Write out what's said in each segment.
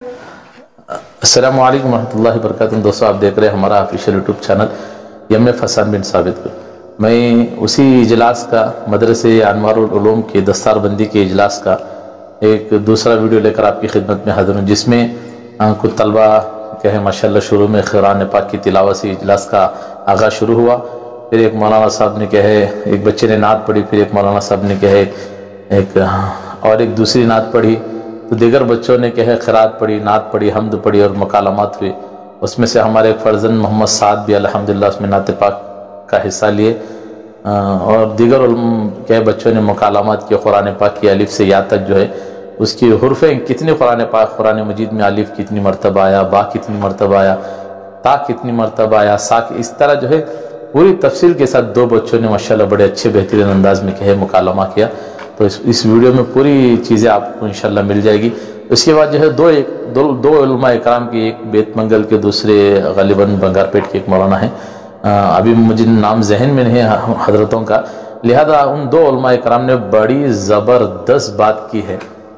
السلام علیکم ورحمۃ اللہ وبرکاتہ۔ دوستوں، آپ دیکھ رہے ہیں ہمارا official YouTube channel M F Hassan bin Sabit کو۔ میں اسی اجلاس کا مدرسے انوار العلوم کے دستار بندی کے اجلاس کا ایک دوسرا ویڈیو لے کر آپ کی خدمت میں حاضر ہوں، جس میں کچھ طلبہ کہیں ماشاءاللہ شروع میں قرآن پاک کی تلاوت سے اجلاس کا آغاز شروع ہوا، پھر ایک مولانا صاحب نے کہے، ایک بچے نے نعت پڑھی، پھر ایک مولانا صاحب نے کہے ایک دوسری نعت پڑھی، تو دیگر بچوں نے کہے قرات پڑھی، نعت پڑھی، حمد پڑھی اور مکالمات ہوئے۔ اس میں سے ہمارے ایک فرزند محمد سعد بھی الحمدللہ اس میں نعت پاک کا حصہ لیے، اور دیگر کے بچوں نے مکالمات کیے۔ قرآن پاک کی الف سے یا تک جو ہے اس کی حرفیں کتنی قرآن مجید میں الف کتنی مرتبہ آیا، با کتنی مرتبہ آیا، تا کتنی مرتبہ آیا، سا، اس طرح جو ہے پوری تفصیل کے ساتھ دو بچوں نے ماشاءاللہ بڑے اچھے بہترین انداز میں کہے مکالمہ کیا۔ تو اس ویڈیو میں پوری چیزیں آپ کو انشاءاللہ مل جائے گی۔ اس کے بعد جو ہے دو علماء اکرام کی، ایک بیت منگل کے، دوسرے غالباً بنگار پیٹ کے ایک مولانا ہیں، ابھی مجھے نام ذہن میں نہیں ہے حضرتوں کا، لہذا ان دو علماء اکرام نے بڑی زبردست بات کی ہے۔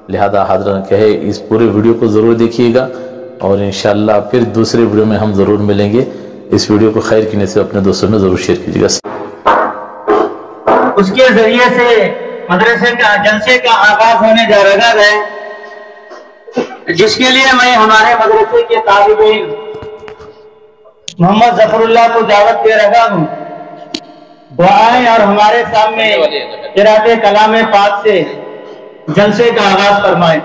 لہذا حضرت کہے اس پورے ویڈیو کو ضرور دیکھیے گا، اور انشاءاللہ پھر دوسرے ویڈیو میں ہم ضرور ملیں گے۔ اس ویڈیو کو خیر کی نیت سے اپنے دوستوں میں ضرور شیئر کیجیے گا۔ اس کے ذریعے سے مدرسے کا جلسے کا آغاز ہونے جا رہا ہے، جس کے لیے میں ہمارے مدرسے کے طالب علم محمد ظفر اللہ کو دعوت دے رہا ہوں۔ دعائیں اور ہمارے سامنے قرات کلام پاک سے جلسے کا آغاز فرمائیں۔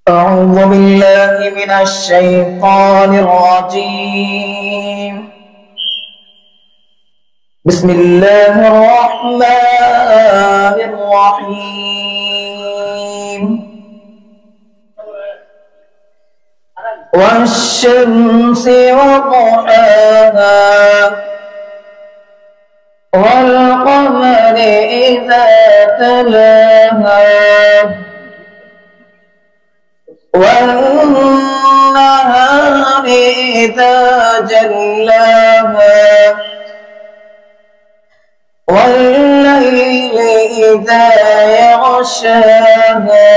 أعوذ بالله من الشيطان الرجيم، بسم الله الرحمن الرحيم، والشمس وضحاها والقمر إذا تلاها والنهار إذا جلاها والليل إذا يغشاها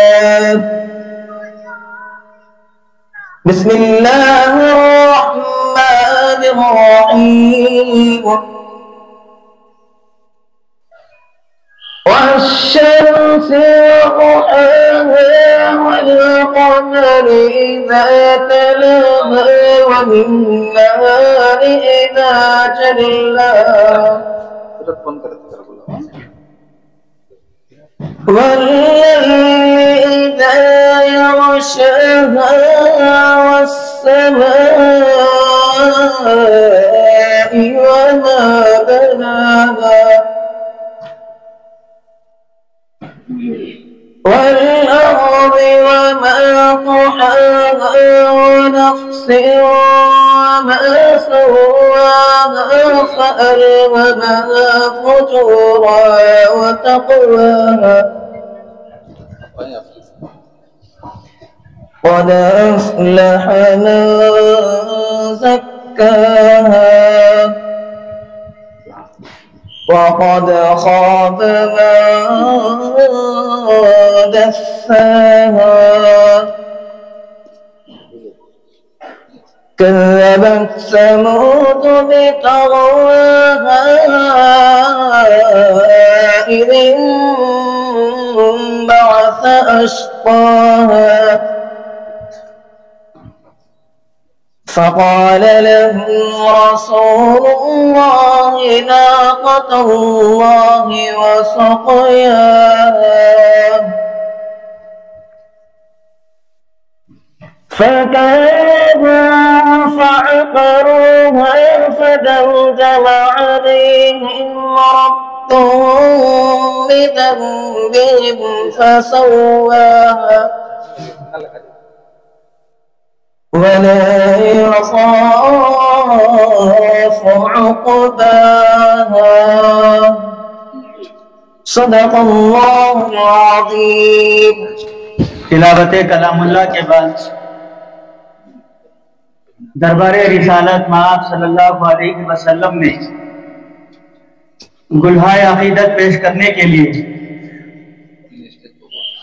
بسم الله الرحمن الرحيم، والشمس وضحاها والقمر إذا تلاها والنهار إذا جلاها والليل إذا يغشاها والسماء وما بناها والأرض وما طحاها ونفس وما سواها فألهمها فجورها وتقواها قد أفلح من زكاها وقد خاب من دساها كذبت ثمود بطغواها إذ انبعث أشقاها فقال لهم رسول الله ناقة الله وسقياها فكانوا فعقروها فدمدم عليهم ربهم بذنبهم فسواها ولا أخاف عقباها صدق اللہ العظیم. تلاوت کلام اللہ کے بعد دربار رسالت مآب صلی اللہ علیہ وسلم میں گلہائے عقیدت پیش کرنے کے لیے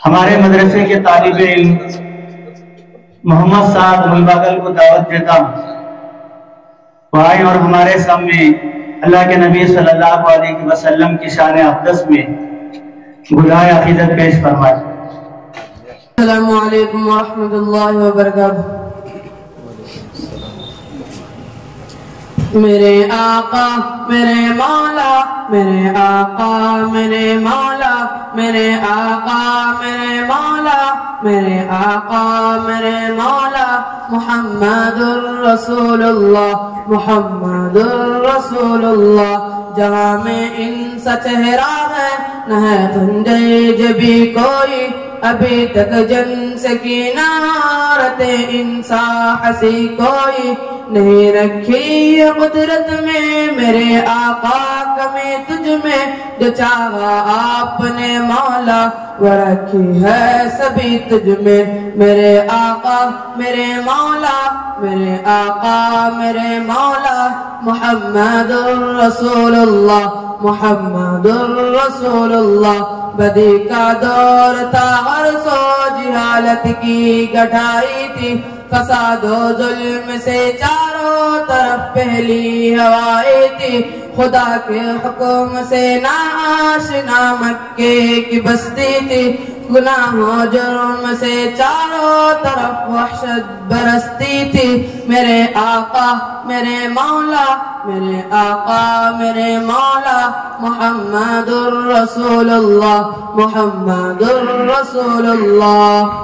ہمارے مدرسے کے طالب علم محمد سعد ملباگل کو دعوت دیتا ہوں. وہ آئے اور ہمارے سامنے اللہ کے نبی صلی اللہ علیہ وسلم کی شان اقدس میں گلہائے عقیدت پیش فرمائے. السلام علیکم ورحمۃ اللہ وبرکاتہ. میرے آقا میرے مولا میرے آقا میرے مولا میرے آقا میرے مولا میرے آقا میرے مولا محمد الرسول اللہ محمد الرسول اللہ. جہاں میں ان سا چہرہ ہے نہ ہے خنجر جبی کوئی ابھی تک جن سے کنارت انسا ہنسی کوئی نہیں رکھی قدرت میں میرے آقا کمی تجھ میں جو چاہا آپ نے مولا وہ رکھی ہے سبھی تجھ میں. میرے آقا میرے مولا میرے آقا میرے مولا محمد الرسول اللہ محمد الرسول اللہ. بدی کا دور تھا اور سو جہالت کی گٹھائی تھی فساد و ظلم سے چاروں طرف پہلی ہوائیں تھی. خدا کے حکم سے ناآشنا مکے کی بستی تھی. گناہ و جرم سے چاروں طرف وحشت برستی تھی. میرے آقا میرے مولا میرے آقا میرے مولا محمد الرسول اللہ محمد الرسول اللہ.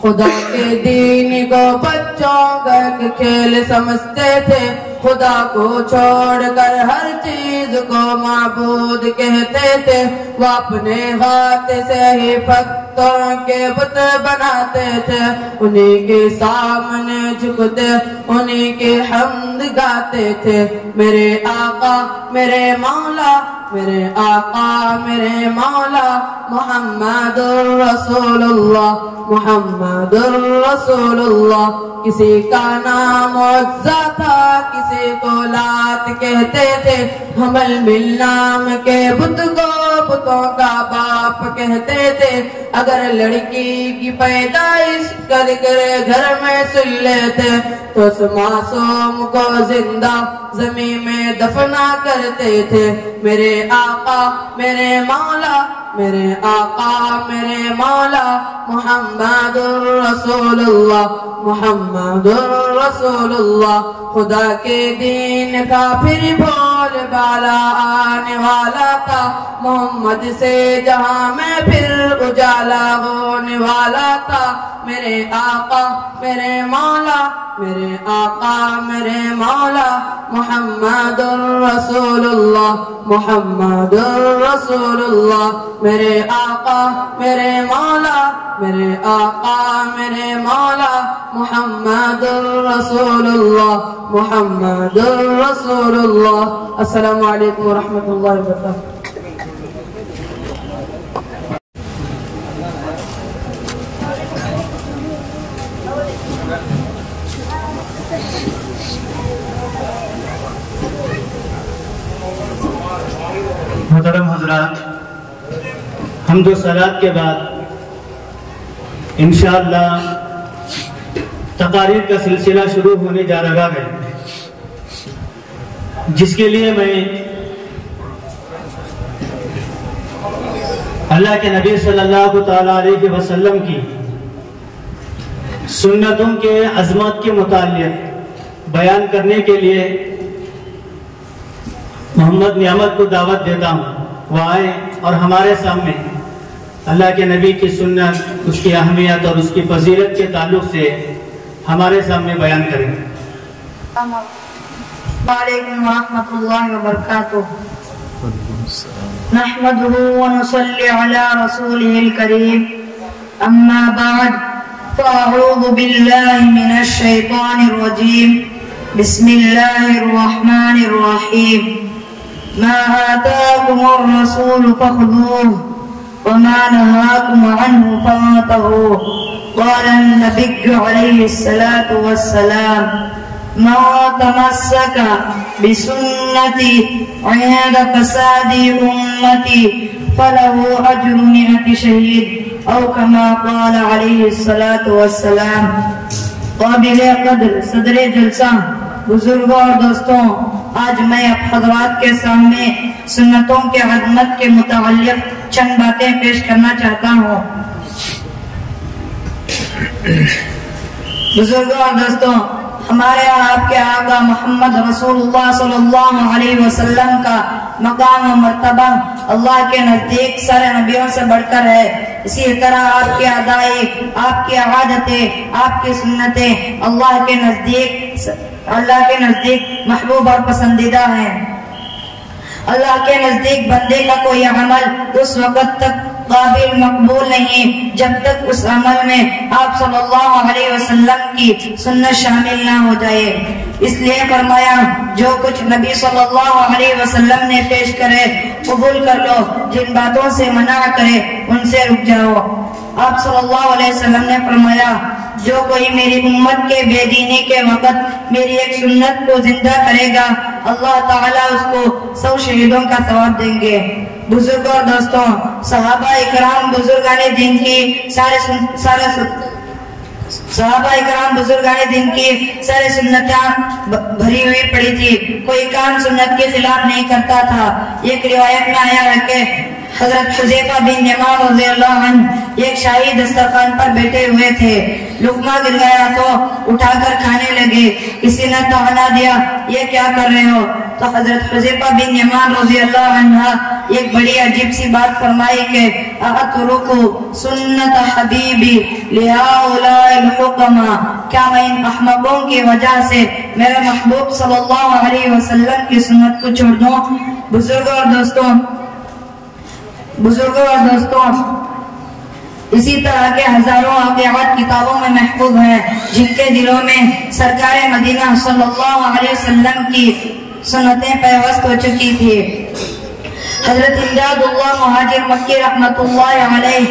خدا کے دین کو بچوں کا کھیل سمجھتے تھے. خدا کو چھوڑ کر ہر چیز کو معبود کہتے تھے. وہ اپنے ہاتھ سے ہی پتھروں کے بت بناتے تھے. انہی کے سامنے جھکتے انہی کی حمد گاتے تھے. میرے آقا میرے مولا میرے آقا میرے مولا محمد الرسول اللہ محمد الرسول اللہ. کسی کا نام عزا تھا کسی کو لات کہتے تھے. حمل مل نام کے بت کو بتوں کا باپ کہتے تھے. اگر لڑکی کی پیدائش کا ذکر گھر میں سن لیتے تو اس معصوم کو زندہ زمین میں دفنا کرتے تھے. میرے آقا میرے مولا میرے آقا میرے مولا محمد الرسول اللہ محمد الرسول اللہ. خدا کے دین کا پھر بول بالا آنے والا تھا. محمد سے جہاں میں پھر اجالا ہونے والا تھا. میرے آقا میرے مولا میرے آقا میرے مولا محمد الرسول اللہ محمد الرسول اللہ. میرے آقا میرے مولا میرے آقا میرے مولا محمد الرسول اللہ محمد الرسول اللہ. السلام علیکم ورحمۃ اللہ وبرکاتہ. محترم حضرات، حمد و صلات کے بعد انشاءاللہ تقاریر کا سلسلہ شروع ہونے جا رہا ہے، جس کے لیے میں اللہ کے نبی صلی اللہ علیہ وسلم کی سنتوں کے عظمت کے متعلق بیان کرنے کے لیے محمد نعمت کو دعوت دیتا ہوں. وہ آئے اور ہمارے سامنے اللہ کے نبی کی سنت، اس کی اہمیت اور اس کی فضیلت کے تعلق سے ہمارے سامنے بیان کریں. وعلیکم ورحمۃ اللہ وبرکاتہ. نحمده ونصلي على رسوله الكريم. اما بعد فأعوذ بالله من الشيطان الرجيم بسم الله الرحمن الرحيم ما آتاكم الرسول فخذوه وما نهاكم عنه فانتهوا قال النبي عليه الصلاة والسلام من تمسك بسنتي عند فساد أمتي فله أجر 100 شهيد أو كما قال عليه الصلاة والسلام. قابل قدر صدر جلسہ، بزرگوں اور دوستوں، آج میں آپ حضرات کے سامنے سنتوں کے عظمت کے متعلق چند باتیں پیش کرنا چاہتا ہوں. بزرگوں اور دوستوں، ہمارے اور آپ کے آقا محمد رسول اللہ صلی اللہ علیہ وسلم کا مقام و مرتبہ اللہ کے نزدیک سارے نبیوں سے بڑھ کر ہے. اسی طرح آپ کی ادائی، آپ کی عادتیں، آپ کی سنتیں اللہ کے نزدیک محبوب اور پسندیدہ ہیں. اللہ کے نزدیک بندے کا کوئی عمل اس وقت تک قابل مقبول نہیں جب تک اس عمل میں آپ صلی اللہ علیہ وسلم کی سنت شامل نہ ہو جائے. اس لیے فرمایا جو کچھ نبی صلی اللہ علیہ وسلم نے پیش کرے قبول کر لو، جن باتوں سے منع کرے ان سے رک جاؤ. آپ صلی اللہ علیہ وسلم نے فرمایا جو کوئی میری امت کے بے دینی کے وقت میری ایک سنت کو زندہ کرے گا اللہ تعالیٰ اس کو 100 شہیدوں کا ثواب دیں گے. بزرگوں اور دوستوں، صحابہ اکرام بزرگان دین کی سارے سنتیں بھری ہوئی پڑی تھی. کوئی کام سنت کے خلاف نہیں کرتا تھا. ایک روایت میں آیا ہے کہ حضرت حذیفہ بن یمان رضی اللہ عنہ ایک شاہی دسترخوان پر بیٹھے ہوئے تھے. لقمہ گر گیا تو اٹھا کر کھانے لگے. کسی نے طعنہ دیا یہ کیا کر رہے ہو؟ تو حضرت حذیفہ بن یمان رضی اللہ عنہ ایک بڑی عجیب سی بات فرمائی کہ اترکو سنت حبیبی لہؤلاء الحکما، کیا میں ان احمقوں کی وجہ سے میرے محبوب صلی اللہ علیہ وسلم کی سنت کو چھوڑ دوں؟ بزرگوں اور دوستوں، اسی طرح کے ہزاروں واقعات کتابوں میں محفوظ ہیں جن کے دلوں میں سرکار مدینہ صلی اللہ علیہ وسلم کی سنتیں پیوست ہو چکی تھی. حضرت امداد اللہ مہاجر مکی رحمت اللہ علیہ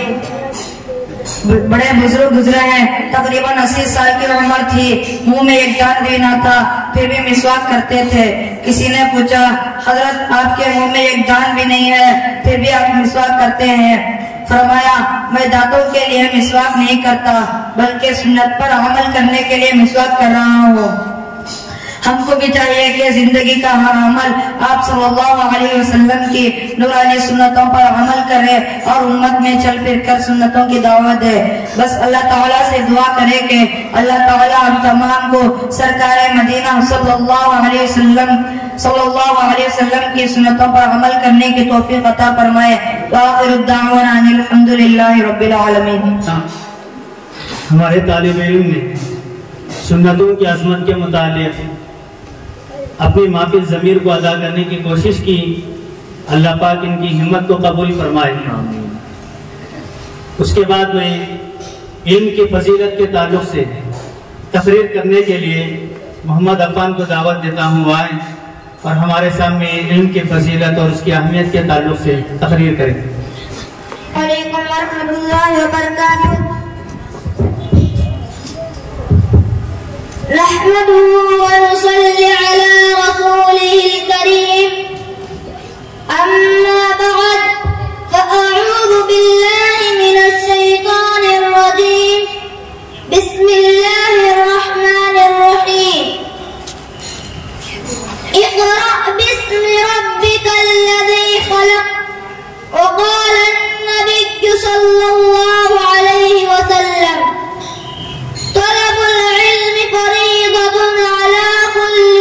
بڑے بزرگ گزرے ہیں. تقریباً 80 سال کی عمر تھی. منہ میں ایک دان بھی نہ تھا، پھر بھی مسواک کرتے تھے. کسی نے پوچھا حضرت آپ کے منہ میں ایک دان بھی نہیں ہے پھر بھی آپ مسواک کرتے ہیں؟ فرمایا میں دانتوں کے لیے مسواک نہیں کرتا بلکہ سنت پر عمل کرنے کے لیے مسواک کر رہا ہوں. ہم کو بھی چاہیے کہ زندگی کا ہر عمل آپ صلی اللہ علیہ وسلم کی نورانی سنتوں پر عمل کرے اور امت میں چل پھر کر سنتوں کی دعوت دے. بس اللہ تعالیٰ سے دعا کرے کہ اللہ تعالیٰ ہم تمام کو سرکار مدینہ صلی اللہ علیہ وسلم کی سنتوں پر عمل کرنے کی توفیق عطا فرمائے. وآخر الدعوانا ان الحمدللہ رب العالمین. ہمارے طالب علم نے سنتوں کی عظمت کے متعلق اپنی معافی ضمیر کو ادا کرنے کی کوشش کی. اللہ پاک ان کی ہمت کو قبول فرمائے. اس کے بعد میں علم کی فضیلت کے تعلق سے تقریر کرنے کے لیے محمد عفان کو دعوت دیتا ہوں آئیں اور ہمارے سامنے علم کی فضیلت اور اس کی اہمیت کے تعلق سے تقریر کریں. وعلیکم ورحمۃ اللہ وبرکاتہ. نحمده ونصلي على رسوله الكريم. أما بعد فأعوذ بالله من الشيطان الرجيم. بسم الله الرحمن الرحيم. اقرأ باسم ربك الذي خلق. وقال النبي صلى الله عليه وسلم طلب العلم فريضة على كل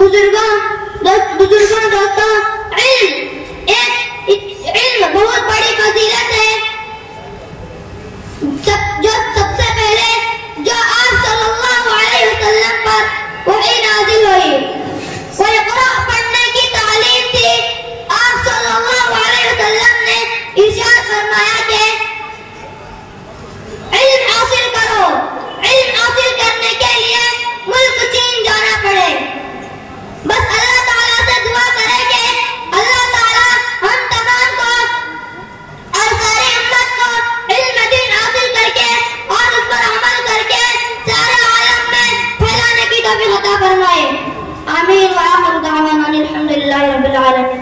بزرگوں دوستوں، علم بہت بڑی فضیلت ہے جو سب سے پہلے جو آپ صلی اللہ علیہ وسلم پر وحی نازل ہوئی وہ قرآن پڑھنے کی تعلیم تھی۔ آپ صلی اللہ علیہ وسلم نے ارشاد فرمایا کہ علم حاصل کرو، علم حاصل کرنے کے لیے ملک چین جانا پڑے۔ بس اللہ تعالیٰ سے دعا کرے کہ اللہ تعالیٰ ہم تمام کو اور ساری امت کو علم دین حاصل کر کے اور اس پر عمل کر کے سارے عالم میں پھیلانے کی توفیق عطا فرمائے۔ آمین وآخر دعوانا الحمد للہ رب العالمین۔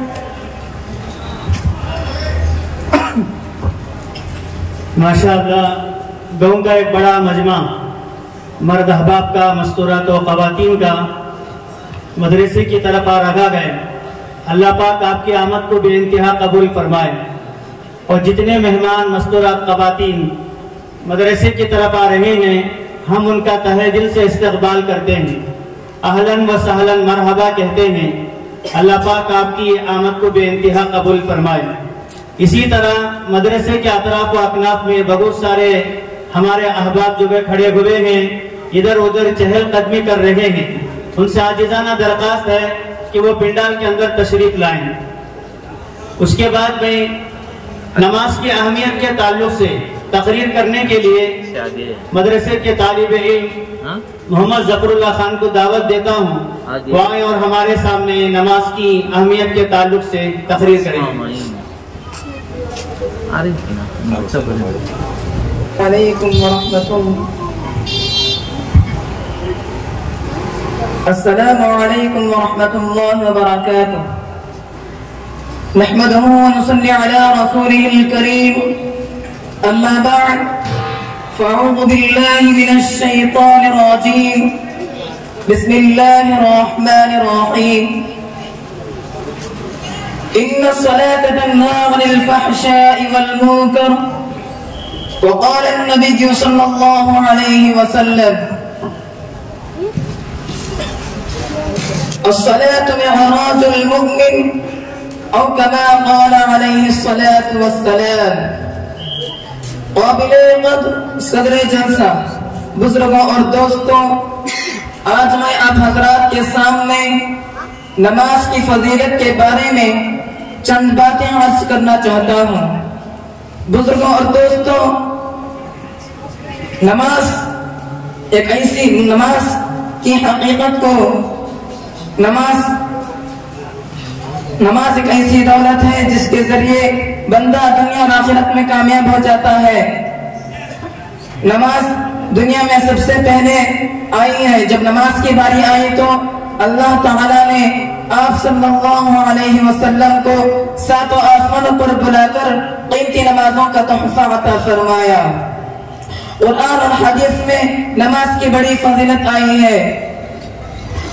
ماشاءاللہ گاؤں کا ایک بڑا مجمع مرد احباب کا، مستورات و خواتین کا مدرسے کی طرف رکھا گئے۔ اللہ پاک آپ کی آمد کو بے انتہا قبول فرمائے، اور جتنے مہمان مستورات خواتین مدرسے کی طرف آ رہے ہیں ہم ان کا تہہ دل سے استقبال کرتے ہیں، اہلاً و سہلاً مرحبا کہتے ہیں۔ اللہ پاک آپ کی آمد کو بے انتہا قبول فرمائے۔ اسی طرح مدرسے کے اطراف و اکناف میں بہت سارے ہمارے احباب جو کھڑے ہوئے ہیں، ادھر ادھر چہل قدمی کر رہے ہیں، ان سے عاجزانہ درخواست ہے کہ وہ پنڈال کے اندر تشریف لائیں۔ اس کے بعد میں نماز کی اہمیت کے تعلق سے تقریر کرنے کے لیے مدرسے کے طالب علم محمد ظفر اللہ خان کو دعوت دیتا ہوں، وہ آئیں اور ہمارے سامنے نماز کی اہمیت کے تعلق سے تقریر کریں۔ علیکم ورحمۃ اللہ۔ السلام علیکم ورحمۃ اللہ وبرکاتہ۔ نحمده ونصلي على رسوله الكريم، أما بعد فأعوذ بالله من الشيطان الرجيم، بسم الله الرحمن الرحيم، إن الصلاة تنهى عن الفحشاء والمنكر، وقال النبي صلى الله عليه وسلم الصلاة معراج المؤمن، أو كما قال عليه الصلاة والسلام۔ قابل قدر صدر جلسہ، بزرگوں اور دوستوں، آج میں آپ حضرات کے سامنے نماز کی فضیلت کے بارے میں چند باتیں عرض کرنا چاہتا ہوں۔ بزرگوں اور دوستوں، نماز ایک کی حقیقت کو نماز ایک ایسی دولت ہے جس کے ذریعے بندہ دنیا اور آخرت میں کامیاب ہو جاتا ہے۔ نماز دنیا میں سب سے پہلے آئی ہے۔ جب نماز کی باری آئی تو اللہ تعالیٰ نے آپ صلی اللہ علیہ وسلم کو ساتوں آسمانوں پر بلا کر قیمتی نمازوں کا تحفہ عطا فرمایا۔ قرآن اور حدیث میں نماز کی بڑی فضیلت آئی ہے۔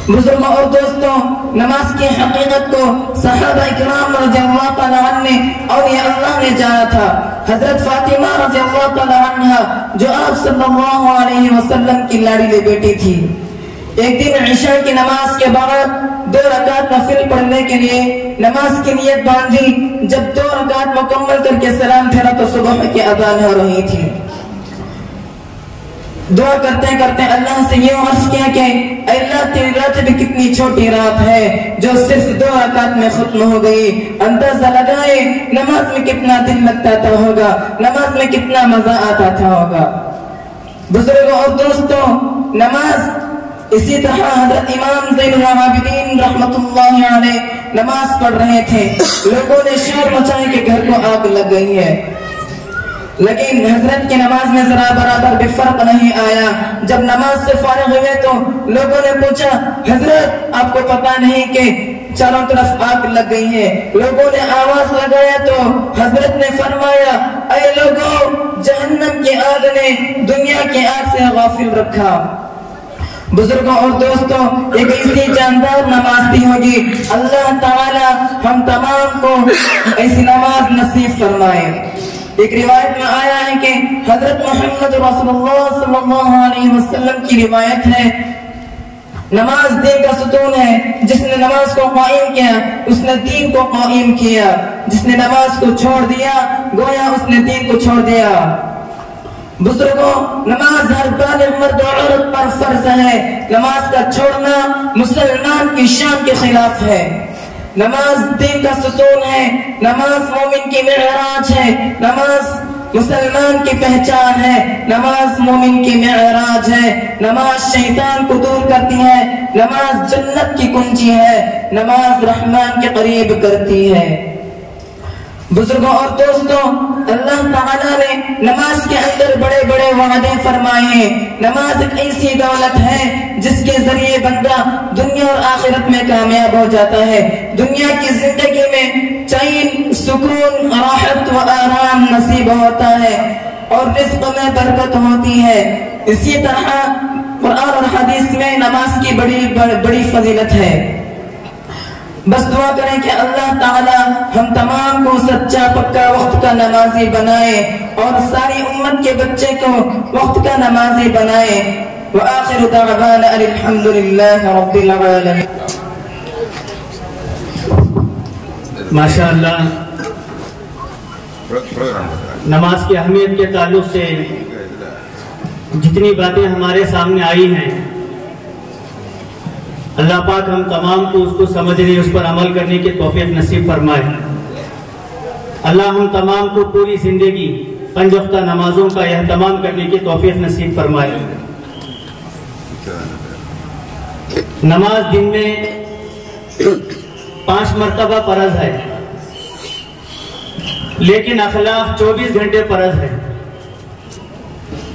بزرگوں اور دوستوں، نماز کی حقیقت کو صحابہ اکرام رضی اللہ تعالیٰ عنہ نے اولیاء اللہ نے جانا تھا۔ حضرت فاطمہ رضی اللہ تعالیٰ عنہ جو آپ صلی اللہ علیہ وسلم کی لاڈلی بیٹی تھی، ایک دن عشاء کی نماز کے بعد 2 رکعت نفل پڑھنے کے لیے نماز کی نیت باندھی۔ جب 2 رکعت مکمل کر کے سلام پھیرا تو صبح کی اذان ہو رہی تھی۔ دعا کرتے کرتے اللہ سے یہ عرض کیا کہ اے اللہ تیری رات بھی کتنی چھوٹی رات ہے جو صرف 2 رکعت میں ختم ہو گئی۔ اندازہ لگائے نماز میں کتنا دل لگتا تھا ہوگا، نماز میں کتنا مزہ آتا تھا ہوگا۔ بزرگوں اور دوستوں، نماز اسی طرح حضرت امام زین العابدین رحمت اللہ علیہ نماز پڑھ رہے تھے، لوگوں نے شور مچائے کہ گھر کو آگ لگ گئی ہے، لیکن حضرت کی نماز میں ذرا برابر بھی فرق نہیں آیا۔ جب نماز سے فارغ ہوئے تو لوگوں نے پوچھا حضرت آپ کو پتا نہیں کہ چاروں طرف آگ لگ گئی ہے؟ لوگوں نے آواز لگایا تو حضرت نے فرمایا اے لوگوں، جہنم کی آگ نے دنیا کی آگ سے غافل رکھا۔ بزرگوں اور دوستوں، ایک ایسی جاندار نماز دی ہوگی، اللہ تعالی ہم تمام کو ایسی نماز نصیب فرمائے۔ ایک روایت میں آیا ہے کہ حضرت محمد رسول اللہ صلی اللہ علیہ وسلم کی روایت ہے، نماز دین کا ستون ہے، جس نے نماز کو قائم کیا اس نے دین کو قائم کیا، جس نے نماز کو چھوڑ دیا گویا اس نے دین کو چھوڑ دیا۔ بزرگوں، نماز ہر بالغ مرد و عورت پر فرض ہے، نماز کا چھوڑنا مسلمان کی شان کے خلاف ہے۔ نماز دین کا ستون ہے، نماز مومن کی معراج ہے، نماز مسلمان کی پہچان ہے، نماز مومن کی معراج ہے، نماز شیطان کو دور کرتی ہے، نماز جنت کی کنجی ہے، نماز رحمان کے قریب کرتی ہے۔ بزرگوں اور دوستوں، اللہ تعالیٰ نے نماز کے اندر بڑے بڑے وعدے فرمائے ہیں۔ نماز ایک ایسی دولت ہے جس کے ذریعے بندہ دنیا اور آخرت میں کامیاب ہو جاتا ہے، دنیا کی زندگی میں چین، سکون، راحت و آرام نصیب ہوتا ہے اور رزق میں برکت ہوتی ہے۔ اسی طرح قرآن اور حدیث میں نماز کی بڑی فضیلت ہے۔ بس دعا کریں کہ اللہ تعالی ہم تمام کو سچا پکا وقت کا نمازی بنائے اور ساری امت کے بچے کو وقت کا نمازی بنائے۔ وآخر دعوانا الحمد للہ رب العالمین۔ ماشاءاللہ، نماز کی اہمیت کے تعلق سے جتنی باتیں ہمارے سامنے آئی ہیں، اللہ پاک ہم تمام کو اس کو سمجھنے، اس پر عمل کرنے کی توفیق نصیب فرمائے۔ اللہ ہم تمام کو پوری زندگی 5 وقتہ نمازوں کا اہتمام کرنے کی توفیق نصیب فرمائے۔ نماز دن میں 5 مرتبہ فرض ہے، لیکن اخلاق 24 گھنٹے فرض ہے۔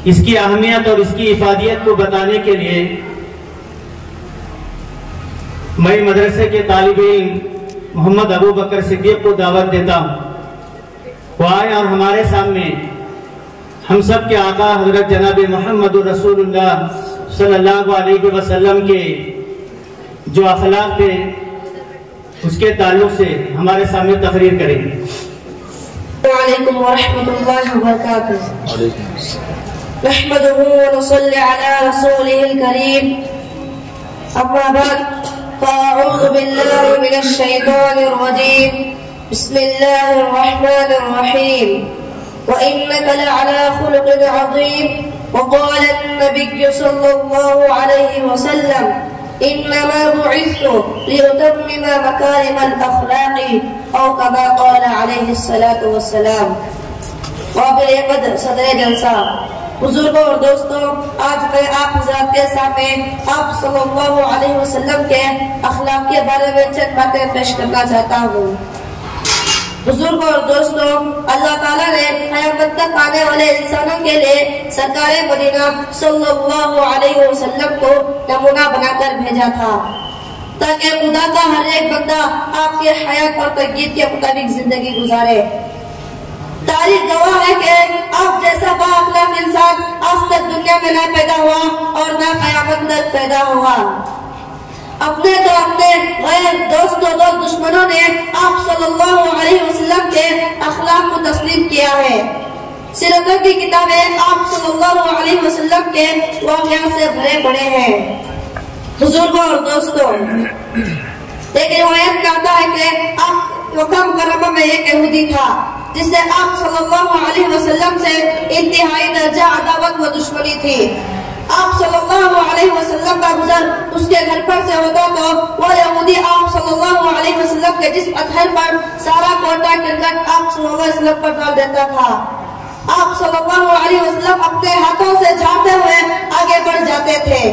اس کی اہمیت اور اس کی افادیت کو بتانے کے لیے میں مدرسے کے طالب علم محمد ابو بکر صدیق کو دعوت دیتا ہوں، وہ آئے اور ہمارے سامنے ہم سب کے آقا حضرت جناب محمد رسول اللہ صلی اللہ علیہ وسلم کے جو اخلاق تھے اس کے تعلق سے ہمارے سامنے تقریر کریں گے۔ السلام علیکم ورحمۃ اللہ وبرکاتہ۔ نحمده ونصلي على رسوله الكريم، اما بعد فاعوذ بالله من الشيطان الرجيم، بسم الله الرحمن الرحيم، وإنك لعلى خلق عظيم، وقال النبي صلى الله عليه وسلم إنما بعثت لأتمم مكارم الأخلاق، أو كما قال عليه الصلاة والسلام۔ قابل قدر صدر جلسہ، بزرگوں اور دوستوں، آج میں آپ حضرات کے سامنے آپ صلی اللہ علیہ وسلم کے اخلاق کے بارے میں چند باتیں پیش کرنا چاہتا ہوں۔ بزرگوں اور دوستوں، اللہ تعالیٰ نے قیامت تک آنے والے انسانوں کے لیے سرکار مدینہ صلی اللہ علیہ وسلم کو نمونہ بنا کر بھیجا تھا، تاکہ خدا کا ہر ایک بندہ آپ کے حیات اور تقدیر کے مطابق زندگی گزارے۔ تاریخ گواہ ہے کہ آپ جیسا با اخلاق انسان آج تک دنیا میں نہ پیدا ہوا اور نہ قیامت تک پیدا ہوا۔ اپنے تو اپنے غیر دوستوں اور دشمنوں نے آپ صلی اللہ علیہ وسلم کے اخلاق کو تسلیم کیا ہے۔ سیرتوں کی کتابیں آپ صلی اللہ علیہ وسلم کے واقعات سے بھرے پڑے ہیں۔ بزرگوں اور دوستوں، ایک روایت کا آتا ہے کہ آپ مکہ مکرمہ میں ایک یہودی تھا جس سے آپ صلی اللہ علیہ وسلم سے انتہائی درجہ عداوت و دشمنی تھی۔ آپ صلی اللہ علیہ وسلم کا گزر اس کے گھر پر سے ہوتا تو وہ یہودی آپ صلی اللہ علیہ وسلم کے جسم اطہر پر سارا کوٹا کرکٹ آپ صلی اللہ علیہ وسلم پر ڈال دیتا تھا۔ آپ صلی اللہ علیہ وسلم اپنے ہاتھوں سے جھاڑتے ہوئے آگے بڑھ جاتے تھے۔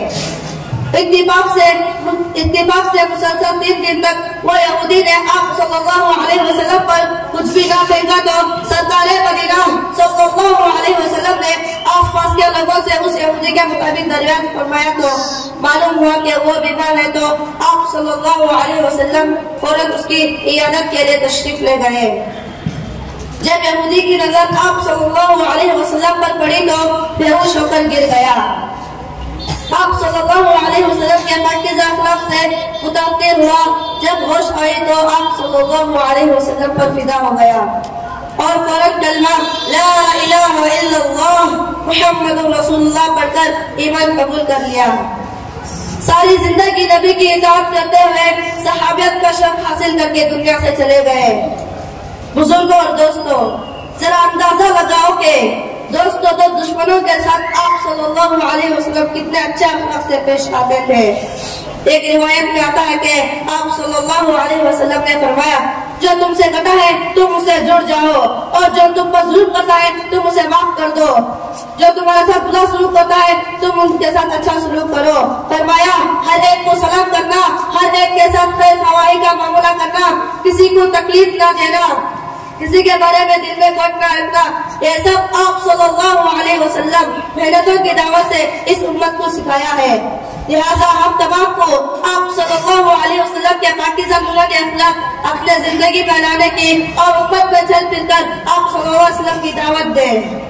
اتفاق سے مسلسل 3 دن تک وہ یہودی نے آپ صلی اللہ علیہ وسلم پر کچھ بھی نہ پھینکا تو سرکار مدینہ صلی اللہ علیہ وسلم نے آس پاس کے لوگوں سے اس یہودی کے مطابق دریافت فرمایا تو معلوم ہوا کہ وہ بیمار ہے، تو آپ صلی اللہ علیہ وسلم فوراً اس کی عیادت کے لیے تشریف لے گئے۔ جب یہودی کی نظر آپ صلی اللہ علیہ وسلم پر پڑی تو بے ہوش ہو کر گر گیا۔ آپ صلی اللہ علیہ وسلم کے پاکیزہ اخلاق سے متاثر ہوا، جب ہوش آئی تو آپ صلی اللہ علیہ وسلم پر فدا ہو گیا اور فوراً کلمہ لا الہ الا اللہ محمد رسول اللہ پڑھ کر ایمان قبول کر لیا۔ ساری زندگی نبی کی اطاعت کرتے ہوئے صحابیت کا شرف حاصل کر کے دنیا سے چلے گئے۔ بزرگوں اور دوستوں، ذرا اندازہ لگاؤ کہ دوستوں تو دشمنوں کے ساتھ آپ صلی اللہ علیہ وسلم کتنے اچھے اخلاق سے پیش آتے تھے۔ ایک روایت میں آتا ہے کہ آپ صلی اللہ علیہ وسلم نے فرمایا، جو تم سے کٹا ہے تم اسے جڑ جاؤ، اور جو تم پر ظلم کرتا ہے تم اسے معاف کر دو، جو تمہارے ساتھ برا سلوک کرتا ہے تم ان کے ساتھ اچھا سلوک کرو۔ فرمایا، ہر ایک کو سلام کرنا، ہر ایک کے ساتھ خیر خواہی کا معاملہ کرنا، کسی کو تکلیف نہ دینا، کسی کے بارے میں دل میں غم نہ رکھنا، یہ سب آپ صلی اللہ علیہ وسلم محنتوں کی دعوت سے اس امت کو سکھایا ہے۔ لہذا ہم تمام کو آپ صلی اللہ علیہ وسلم کے پاکیزہ نورانی اخلاق اپنے زندگی میں لانے کی اور امت میں چل پھر کر آپ صلی اللہ علیہ وسلم کی دعوت دیں۔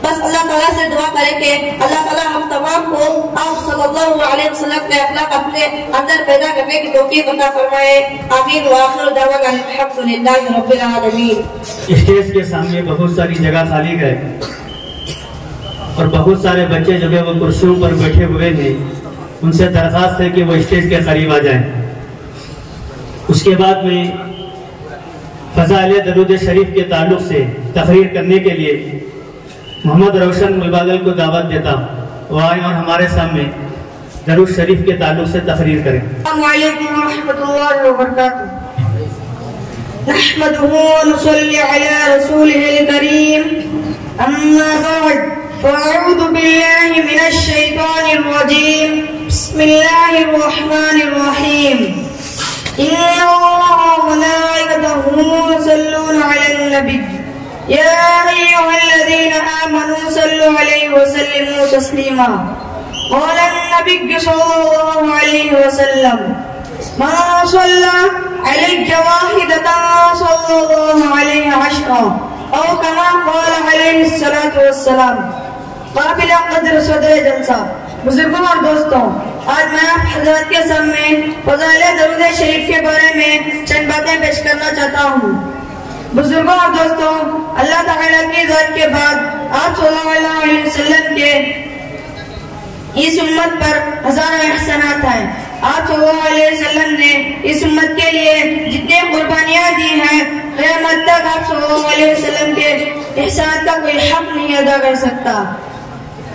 بس اللہ تعالیٰ سے دعا کریں کہ اللہ تعالیٰ ہم تمام کو آپ صلی اللہ علیہ وسلم کے اخلاق اپنے اندر پیدا کرنے کی توفیق عطا فرمائے۔ آمین وآخر دعوانا الحمدللہ رب العالمین۔ اسٹیج کے سامنے بہت ساری جگہ خالی ہے اور بہت سارے بچے جو ہے وہ کرسیوں پر بیٹھے ہوئے ہیں، ان سے درخواست ہے کہ وہ اسٹیج کے قریب آ جائیں۔ اس کے بعد میں فضائل درود شریف کے تعلق سے تقریر کرنے کے لیے محمد روشن ملباگل کو دعوت دیتا ہوں، وہ آئیں اور ہمارے سامنے درود شریف کے تعلق سے تقریر کریں۔ السلام علیکم ورحمۃ اللہ وبرکاتہ۔ نحمده ونصلي على رسوله الكريم، أما بعد فأعوذ بالله من الشيطان الرجيم، بسم الله الرحمن الرحيم، إن الله وملائكته يصلون على النبي يا أيها الذين آمنوا صلوا عليه وسلموا تسليما، قال النبي صلى الله عليه وسلم، من صلى عليك واحدة صلى الله عليه عشرا، أو كما قال عليه الصلاة والسلام۔ قابل قدر صدر جلسہ، بزرگوں اور دوستوں، آج میں آپ حضرات کے سامنے فضائل درود شریف کے بارے میں چند باتیں پیش کرنا چاہتا ہوں۔ بزرگوں اور دوستوں، اللہ تعالیٰ کی ذات کے بعد آپ صلی اللہ علیہ وسلم کے اس امت پر ہزاروں احسانات ہیں۔ آپ صلی اللہ علیہ وسلم نے اس امت کے لیے جتنے قربانیاں دی ہیں، قیامت تک آپ صلی اللہ علیہ وسلم کے احسانات کا کوئی حق نہیں ادا کر سکتا۔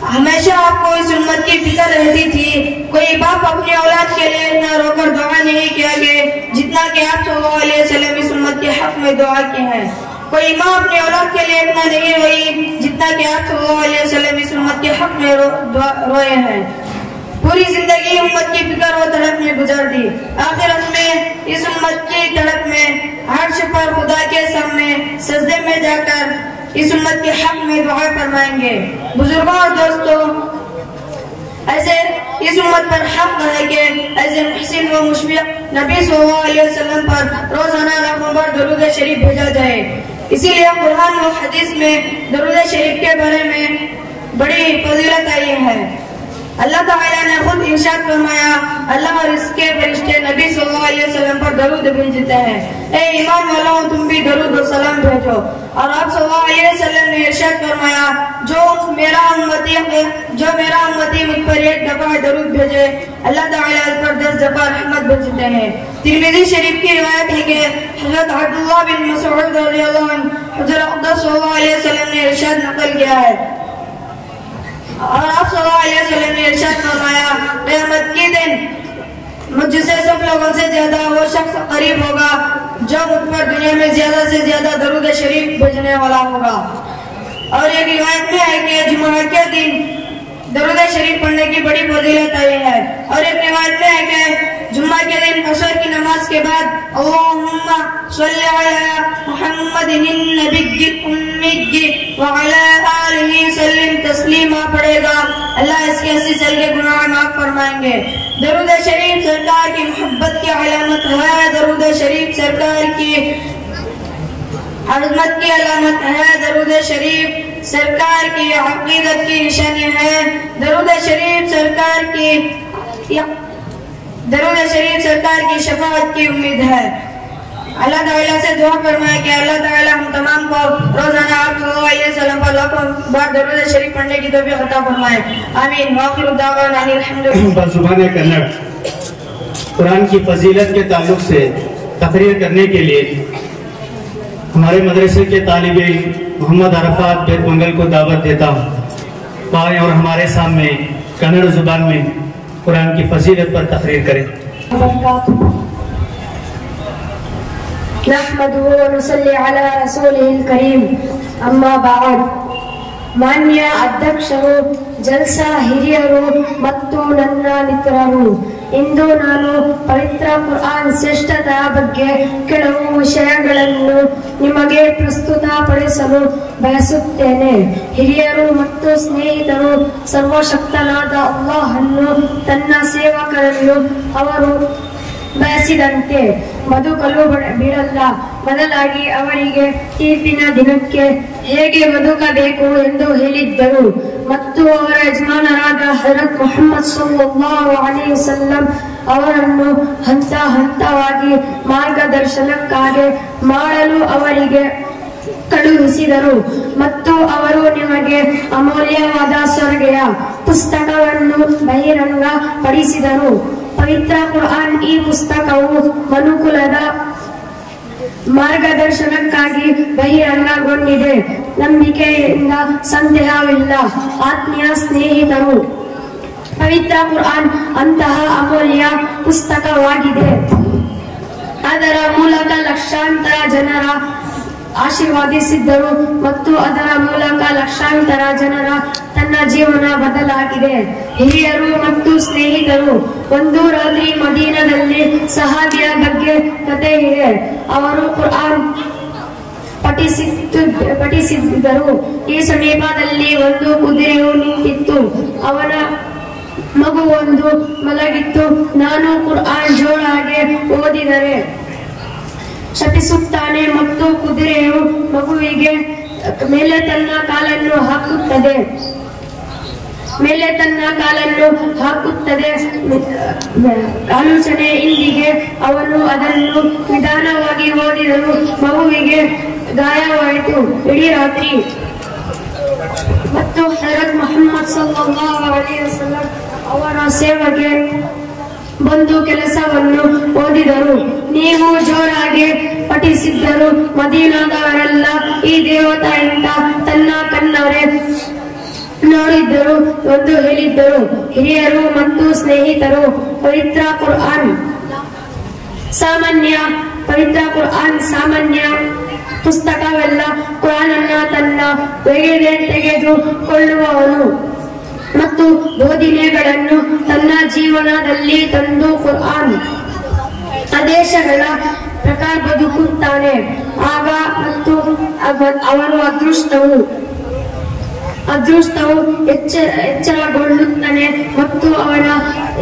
ہمیشہ آپ کو اس امت کی فکر رہتی تھی، کوئی باپ اپنی اولاد کے لیے اتنا رو کر دعا نہیں کیا کہ جتنا کہ آپ صلی اللہ علیہ وسلم اس امت کے حق میں دعا کی ہے، کوئی ماں اپنی اولاد کے لیے اتنا نہیں روئی جتنا کہ آپ صلی اللہ علیہ وسلم اس امت کے حق میں روئے ہیں۔ پوری زندگی امت کی فکر و تڑپ میں گزار دی، آخرت میں اس امت کی تڑپ میں عرش پر خدا کے سامنے سجدے میں جا کر اس امت کے حق میں دعا فرمائیں گے۔ بزرگوں اور دوستوں، ایسے اس امت پر حق ہے کہ ایسے محسن و مشفق نبی صلی اللہ علیہ وسلم پر روزانہ لاکھوں بار درود شریف بھیجا جائے۔ اسی لیے قرآن و حدیث میں درود شریف کے بارے میں بڑی فضیلت آئی ہے۔ اللہ تعالیٰ نے خود ارشاد فرمایا، اللہ اور اس کے فرشتے نبی صلی اللہ علیہ وسلم پر درود بھیجتے ہیں، اے ایمان والوں تم بھی درود و سلام بھیجو۔ اور آپ صلی اللہ علیہ وسلم نے ارشاد فرمایا، جو میرا امتی مجھ پر ایک دفعہ درود بھیجے، اللہ تعالیٰ اس پر 10 دفعہ رحمت بھیجتے ہیں۔ ترمذی شریف کی روایت ہے کہ حضرت عبداللہ بن مسعود رضی اللہ عنہ حضرت اقدس صلی اللہ علیہ وسلم نے ارشاد نقل کیا ہے، اور آپ صلی اللہ علیہ وسلم نے ارشاد فرمایا، قیامت کے دن مجھ سے سب لوگوں سے زیادہ وہ شخص قریب ہوگا جو مجھ پر دنیا میں زیادہ سے زیادہ درود شریف بھیجنے والا ہوگا۔ اور ایک روایت میں ہے کہ جمعہ کے دن درود شریف پڑھنے کی بڑی فضیلت آئی ہے، اور ایک روایت میں ہے کہ جمعہ کے دن عصر کی نماز کے بعد اللہم صلی علی محمد النبی الامی وعلی آلہ سلم تسلیما پڑھے گا، اللہ اس کے 80 سال کے گناہ معاف فرمائیں گے۔ درود شریف سرکار کی محبت کی علامت ہے، درود شریف سرکار کی عظمت کی علامت ہے، درود شریف سرکار کی عقیدت کی نشانی ہے، درود شریف سرکار کی شفاعت کی امید ہے۔ اللہ تعالیٰ سے دعا فرمائے کہ اللہ تعالیٰ ہم تمام کو روزانہ آپ صلی اللہ علیہ وسلم پر لاکھوں بار درود شریف پڑھنے کی توفیق عطا فرمائے. آمین. وآخر دعوانا ان الحمدللہ. بزبان کنڑ قرآن کی فضیلت کے تعلق سے تقریر کرنے کے لیے ہمارے مدرسے کے طالب علم محمد عرفات بیت منگل کو دعوت دیتا ہوں. آئیں اور ہمارے سامنے کنڑ زبان میں قرآن کی فضیلت پر تقریر کریں. نحمده ونصلي على رسوله الكريم. أما بعد. ಮಾನ್ಯ ಅಧ್ಯಕ್ಷರು, ಜಲ್ಸಾ ಹಿರಿಯರು ಮತ್ತು ನನ್ನ ಮಿತ್ರರು, ಇಂದು ನಾನು ಪವಿತ್ರ ಕುರ್ಆನ್ ಶ್ರೇಷ್ಠತೆಯ ಬಗ್ಗೆ ಕೆಲವು ವಿಷಯಗಳನ್ನು ನಿಮಗೆ ಪ್ರಸ್ತುತಪಡಿಸಲು ಬಯಸುತ್ತೇನೆ. ಹಿರಿಯರು ಮತ್ತು ಸ್ನೇಹಿತರು, ಸರ್ವಶಕ್ತನಾದ ಅಲ್ಲಾಹನು ತನ್ನ ಸೇವಕರನ್ನು ಅವರು ಬಯಸಿದಂತೆ ಬದುಕಲು ಬಿಡಲ್ಲ. ಬದಲಾಗಿ ಅವರಿಗೆ ತೀರ್ಪಿನ ದಿನಕ್ಕೆ ಹೇಗೆ ಬದುಕಬೇಕು ಎಂದು ಹೇಳಿದ್ದರು. ಮತ್ತು ಅವರ ಯಜಮಾನರಾದ ಹಜರತ್ ಮುಹಮ್ಮದ್ ಸಲ್ಲಲ್ಲಾಹು ಅಲೈಹಿ ವಸಲ್ಲಂ ಅವರನ್ನು ಹಂತ ಹಂತವಾಗಿ ಮಾರ್ಗದರ್ಶನಕ್ಕಾಗಿ ಮಾಡಲು ಅವರಿಗೆ ಕಳುಹಿಸಿದರು. ಮತ್ತು ಅವರು ನಿಮಗೆ ಅಮೂಲ್ಯವಾದ ಸ್ವರ್ಗೆಯ ಪುಸ್ತಕವನ್ನು ಬಹಿರಂಗ ಪಡಿಸಿದರು. ಪವಿತ್ರ ಕುರ್ಆನ್ ಈ ಪುಸ್ತಕವು ಮನುಕುಲದ ಮಾರ್ಗದರ್ಶನಕ್ಕಾಗಿ ಬಹಿರಂಗಗೊಂಡಿದೆ. ನಂಬಿಕೆಯಿಂದ ಸಂದೇಹವಿಲ್ಲ. ಆತ್ಮೀಯ ಸ್ನೇಹಿತರು, ಪವಿತ್ರ ಕುರ್ಆನ್ ಅಂತಹ ಅಮೂಲ್ಯ ಪುಸ್ತಕವಾಗಿದೆ. ಅದರ ಮೂಲಕ ಲಕ್ಷಾಂತರ ಜನರ ಆಶೀರ್ವಾದಿಸಿದ್ದರು ಮತ್ತು ಅದರ ಮೂಲಕ ಲಕ್ಷಾಂತರ ಜನರ ತನ್ನ ಜೀವನ ಬದಲಾಗಿದೆ. ಹಿರಿಯರು ಮತ್ತು ಸ್ನೇಹಿತರು, ಒಂದು ರಾತ್ರಿ ಮದೀನದಲ್ಲಿ ಸಹಾಬಿಯ ಬಗ್ಗೆ ಕಥೆ ಇದೆ. ಅವರು ಕುರ್ಆನ್ ಪಠಿಸಿದ್ದರು. ಈ ಸಮೀಪದಲ್ಲಿ ಒಂದು ಕುದುರೆಯು ನಿಂತಿತ್ತು. ಅವನ ಮಗುವೊಂದು ಮಲಗಿತ್ತು. ನಾನು ಕುರ್ಆನ್ ಜೋರಾಗಿ ಓದಿದರೆ ಶಪಿಸುತ್ತಾನೆ ಮತ್ತು ಕುದುರೆಯು ಮಗುವಿಗೆ ಮೇಲೆ ತನ್ನ ಕಾಲನ್ನು ಹಾಕುತ್ತದೆ. ಆಲೋಚನೆ ಇಂದಿಗೆ ಅವನು ಅದನ್ನು ನಿಧಾನವಾಗಿ ಓದಿದನು. ಮಗುವಿಗೆ ಗಾಯವಾಯಿತು. ಇಡೀ ರಾತ್ರಿ ಮತ್ತು ಹಜರತ್ ಮುಹಮ್ಮದ್ ಸಲ್ಲಲ್ಲಾಹು ಅಲೈಹಿ ವಸಲ್ಲಂ ಅವರ ಸೇವೆಗೆ ಬಂದು ಕೆಲಸವನ್ನು ಓದಿದರು. ನೀವು ಜೋರಾಗಿ ಪಠಿಸಿದ್ದರು. ಮದೀನಾದವರೆಲ್ಲ ಈ ದೇವತೆಯಿಂದ ತನ್ನ ಕಣ್ಣರೆ ನೋಡಿದ್ದರು ಎಂದು ಹೇಳಿದ್ದರು. ಹಿರಿಯರು ಮತ್ತು ಸ್ನೇಹಿತರು, ಪವಿತ್ರ ಕುರ್ಆನ್ ಸಾಮಾನ್ಯ ಪುಸ್ತಕವೆಲ್ಲ. ಕುರ್ಆನ್ ಅನ್ನು ತನ್ನ ಒಳಗೆ ತೆಗೆದುಕೊಳ್ಳುವವನು ಮತ್ತು ಬೋಧನೆಗಳನ್ನು ತನ್ನ ಜೀವನದಲ್ಲಿ ತಂದು ಕುರ್ಆನ್ ಆದೇಶಗಳ ಪ್ರಕಾರ ಬದುಕುತ್ತಾನೆ. ಆಗ ಮತ್ತು ಅವನು ಅದೃಷ್ಟವು ಎಚ್ಚರಗೊಳ್ಳುತ್ತಾನೆ ಮತ್ತು ಅವನ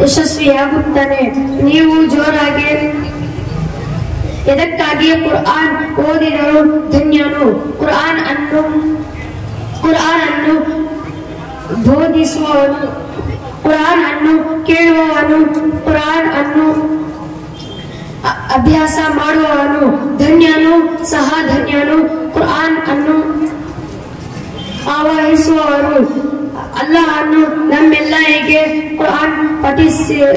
ಯಶಸ್ವಿಯಾಗುತ್ತಾನೆ. ನೀವು ಜೋರಾಗಿ ಎದಕ್ಕಾಗಿ ಕುರ್ಆನ್ ಓದಿದರು ಧನ್ಯನು. ಕುರ್ಆನ್ ಅನ್ನು ಬೋಧಿಸುವವನು, ಕುರ್ಆನ್ ಅನ್ನು ಕೇಳುವವನು, ಕುರ್ಆನ್ ಅನ್ನು ಅಭ್ಯಾಸ ಮಾಡುವವನು ಧನ್ಯನು, ಸಹ ಧನ್ಯನು. ಕುರ್ಆನ್ ಅನ್ನು ಆವಾಹಿಸುವವರು ಅಲ್ಲಾಹನು ನಮ್ಮೆಲ್ಲರಿಗೆ ಕುರ್ಆನ್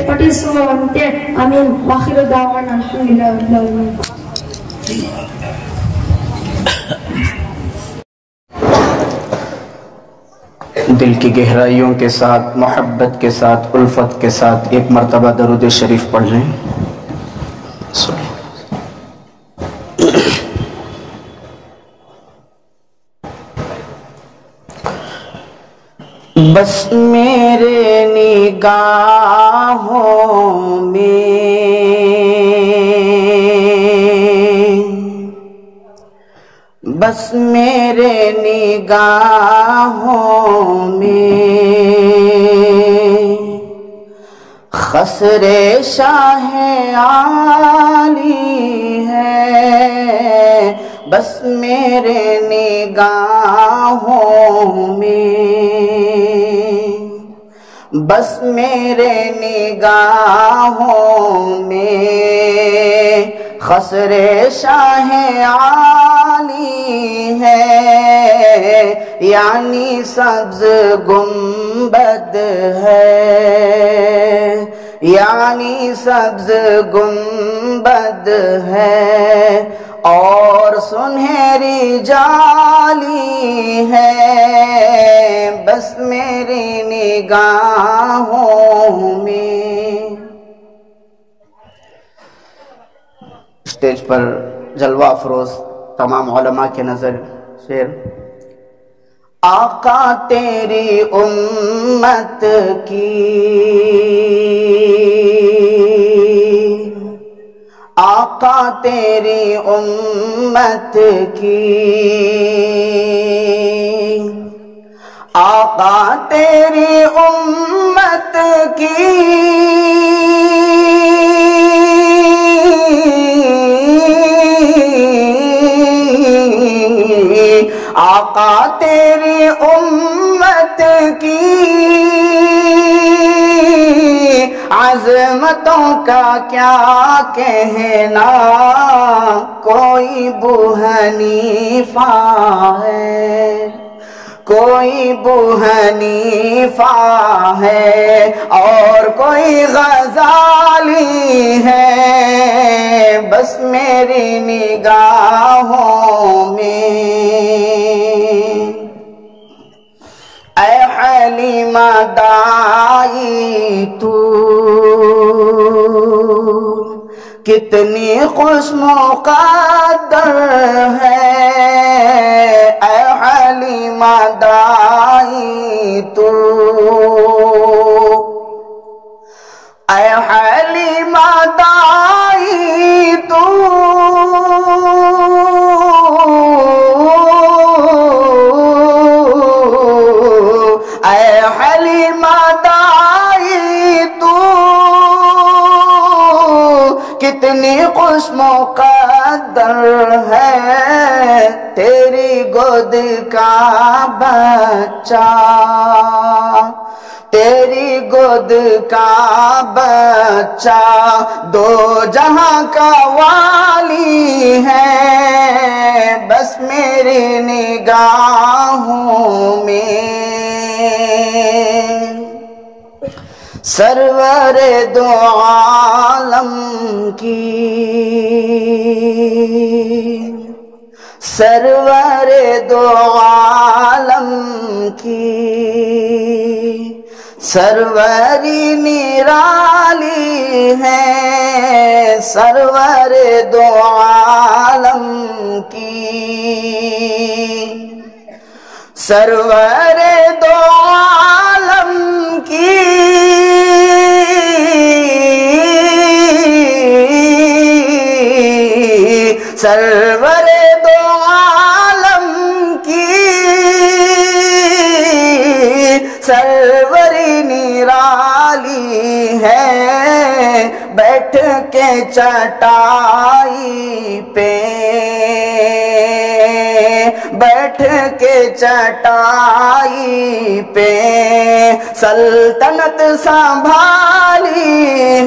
ಪಠಿಸುವಂತೆ. ಆಮೀನ್. ವಾಖಿರು ದಾವಾನಾ ಅಲ್ಹಮ್ದುಲಿಲ್ಲಾಹಿ ರಬ್ಬಿಲ್ ಆಲಮೀನ್. دل کی گہرائیوں کے ساتھ، محبت کے ساتھ، الفت کے ساتھ ایک مرتبہ درود شریف پڑھ لیں. بس میرے نگاہوں میں بس میرے نگاہوں میں خسر شاہ عالی ہے. بس میرے نگاہوں میں بس میرے نگاہوں میں خصر شاہ عالی ہے، یعنی سبز گنبد ہے، یعنی سبز گنبد ہے، اور سنہری جالی ہے بس میری نگاہوں میں۔ اسٹیج پر جلوہ افروز تمام علماء کے نظر شعر۔ آقا تیری امت کی، آقا تیری امت کی، آقا تیری امت کی، آقا تیری امت کی عظمتوں کا کیا کہنا، کوئی ابو حنیفہ ہے، کوئی ابو حنیفہ ہے، اور کوئی غزالی ہے بس میری نگاہوں میں۔ اے حلیمہ دائی تو کتنی خوش مقدر ہے، اے حلیمہ دائی تو، اے حلیمہ دائی تو، اے حلیمہ دائی تو کتنی خوش مقدر ہے، تیری گود کا بچہ، تیری گود کا بچہ دو جہاں کا والی ہے بس میری نگاہوں میں۔ سرور دو عالم کی، سرور دو عالم کی سروری نرالی ہے، سرور دو عالم کی، سرور دو عالم کی، سرور دو عالم کی، سروری نرالی ہے، بیٹھ کے چٹائی پہ، بیٹھ کے چٹائی پہ سلطنت سنبھالی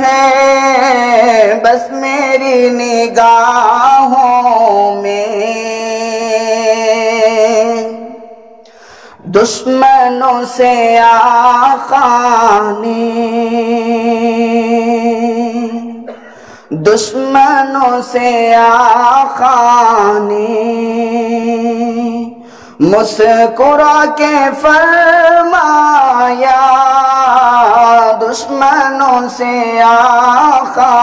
ہے بس میری نگاہوں میں۔ دشمنوں سے آقا نے، دشمنوں سے آقا نے مسکرا کے فرمایا، دشمنوں سے آقا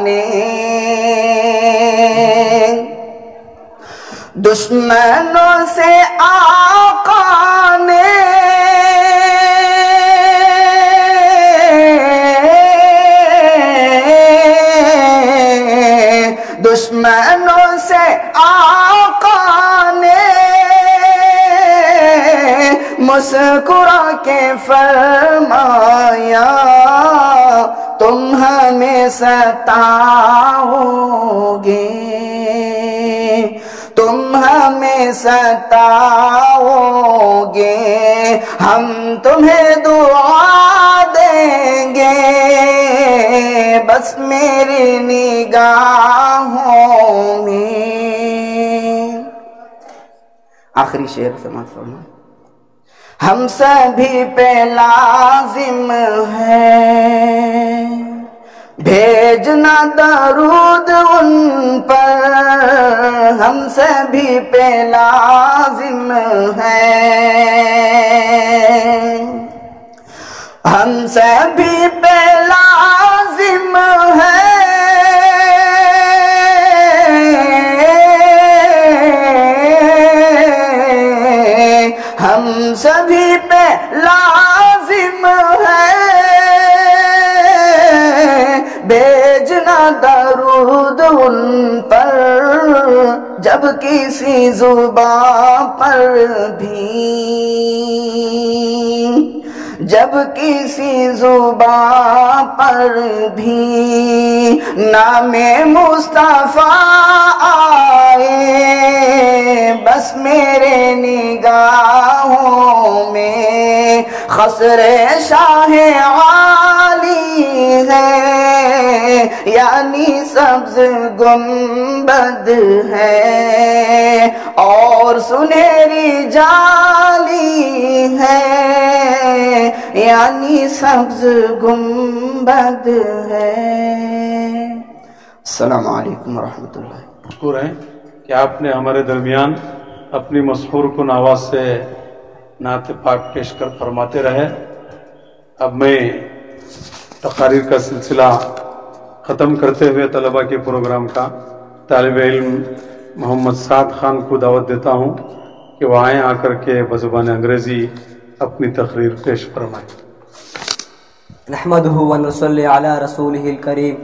نے، دشمنوں سے آقا نے دشمنوں سے آقا نے مسکرا کے فرمایا، تم ہمیں ستاؤ گے، تم ہمیں ستاؤ گے، ہم تمہیں دعا دیں گے بس میری نگاہوں میں. آخری شعر سماعت فرمائیں. ہم سبھی پہ لازم ہے بھیجنا درود ان پر. ہم سبھی پہ لازم ہے ہم سبھی پہ لازم ہے ہم سبھی پہ لازم ہے بھیجنا درود ان پر. جب کسی زبان پر بھی جب کسی زبان پر بھی نام مصطفیٰ آئے بس میرے نگاہوں میں قصر شاہ عالی ہے یعنی سبز گنبد ہے اور سنہری جالی ہے یعنی سبز گنبد ہے. السلام علیکم ورحمۃ اللہ. مشکور ہیں کہ آپ نے ہمارے درمیان اپنی مسحور کن آواز سے نعت پاک پیش کر فرماتے رہے. اب میں تقاریر کا سلسلہ ختم کرتے ہوئے طلباء کے پروگرام کا طالب علم محمد سعد خان کو دعوت دیتا ہوں کہ وہ آئیں آ کر کے بزبان انگریزی اپنی تقریر پیش فرمائیں. نحمده ونصلي على رسوله الكريم.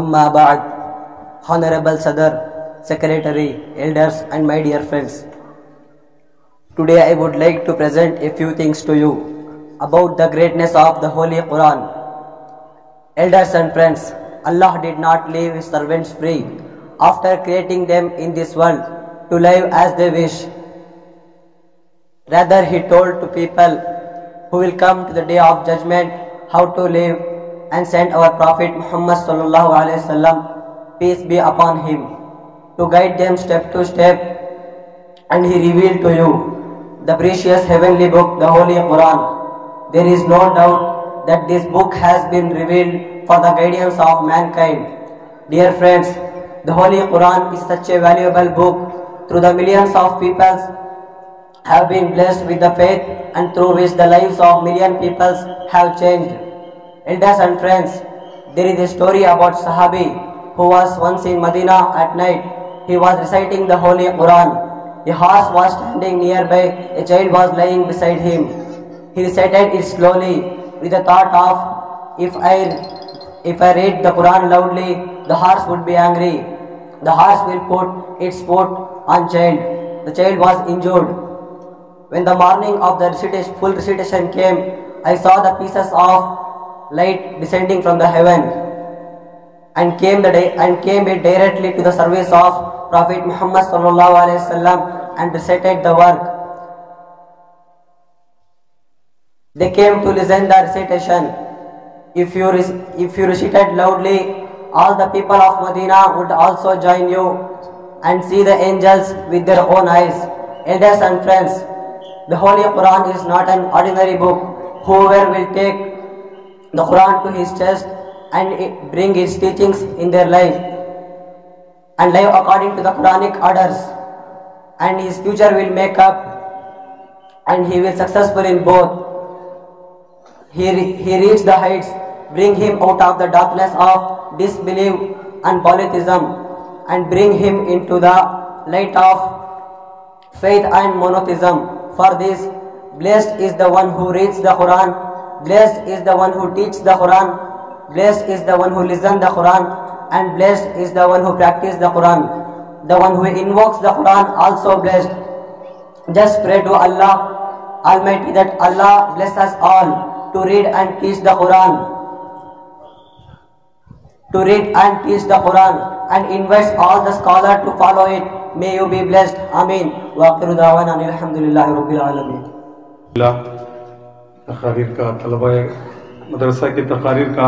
اما بعد. Honorable Sadr, Secretary, Elders and my dear friends, today I would like to present a few things to you about the greatness of the Holy Quran. Elders and friends, Allah did not leave His servants free after creating them in this world to live as they wish. Rather, He told to people who will come to the day of judgment how to live and sent our Prophet Muhammad sallallahu alaihi wasallam, peace be upon him, to guide them step to step, and he revealed to you the precious heavenly book, the Holy Quran. There is no doubt that this book has been revealed for the guidance of mankind. Dear friends, the Holy Quran is such a valuable book. Through the millions of people have been blessed with the faith and through which the lives of million people have changed. Elders and friends, there is a story about Sahabi who was once in Medina at night. He was reciting the Holy Quran. A horse was standing nearby. A child was lying beside him. He recited it slowly with the thought of, if I read the Quran loudly, the horse would be angry. The horse will put its foot on child. The child was injured. When the morning of the full recitation came, I saw the pieces of light descending from the heaven and came it directly to the service of Prophet Muhammad sallallahu alaihi wasallam and recited the work. They came to listen the recitation. If you recited loudly, all the people of Medina would also join you and see the angels with their own eyes. Elders and friends, the Holy Quran is not an ordinary book. Whoever will take the Quran to his chest and bring its teachings in their life and live according to the Quranic orders, and his future will make up and he will successful in both. He reach the heights, bring him out of the darkness of disbelief and polytheism and bring him into the light of faith and monotheism. For this, blessed is the one who reads the Quran, blessed is the one who teaches the Quran, blessed is the one who listens the Quran, and blessed is the one who practices the Quran. The one who invokes the Quran also blessed. Just pray to Allah Almighty that Allah bless us all to read and teach the Quran. To read and teach the Quran and invites all the scholars to follow it. May you be blessed. Ameen. Wa akhiru da'wana alhamdulillahi rabbil alamin. تقاریر کا طلبہ مدرسہ کی تقاریر کا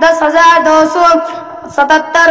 10,277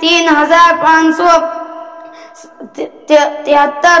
3,573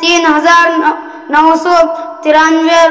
3,993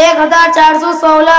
1,416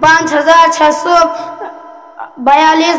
5,642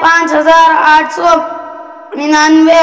5,899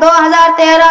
2,013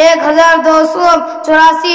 1,284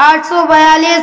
842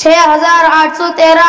6,813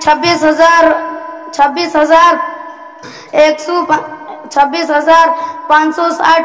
26,560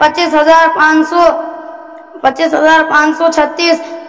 25,536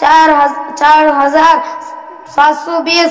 4,720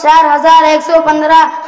4,115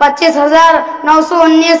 25,919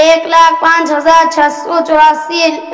1,05,684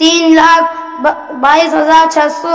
3,22,600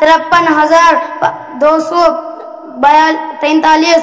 53,243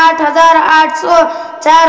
8,804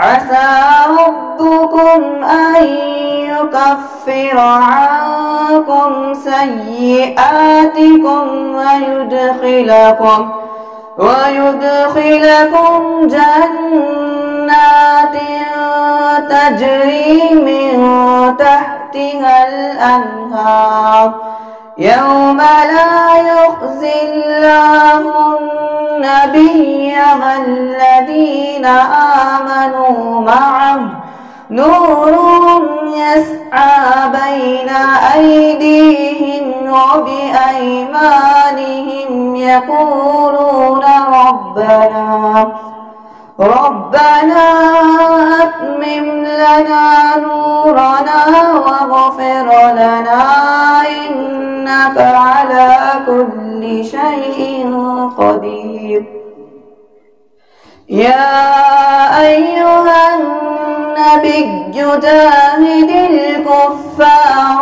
عسى ربكم أن يكفر عنكم سيئاتكم ويدخلكم جنات تجري من تحتها الأنهار يوم لا يخزي الله النبي والذين آمنوا معه نورهم يسعى بين أيديهم وبأيمانهم يقولون ربنا أتمم لنا نورنا واغفر لنا إنك على كل شيء قدير يا أيها النبي جاهد الكفار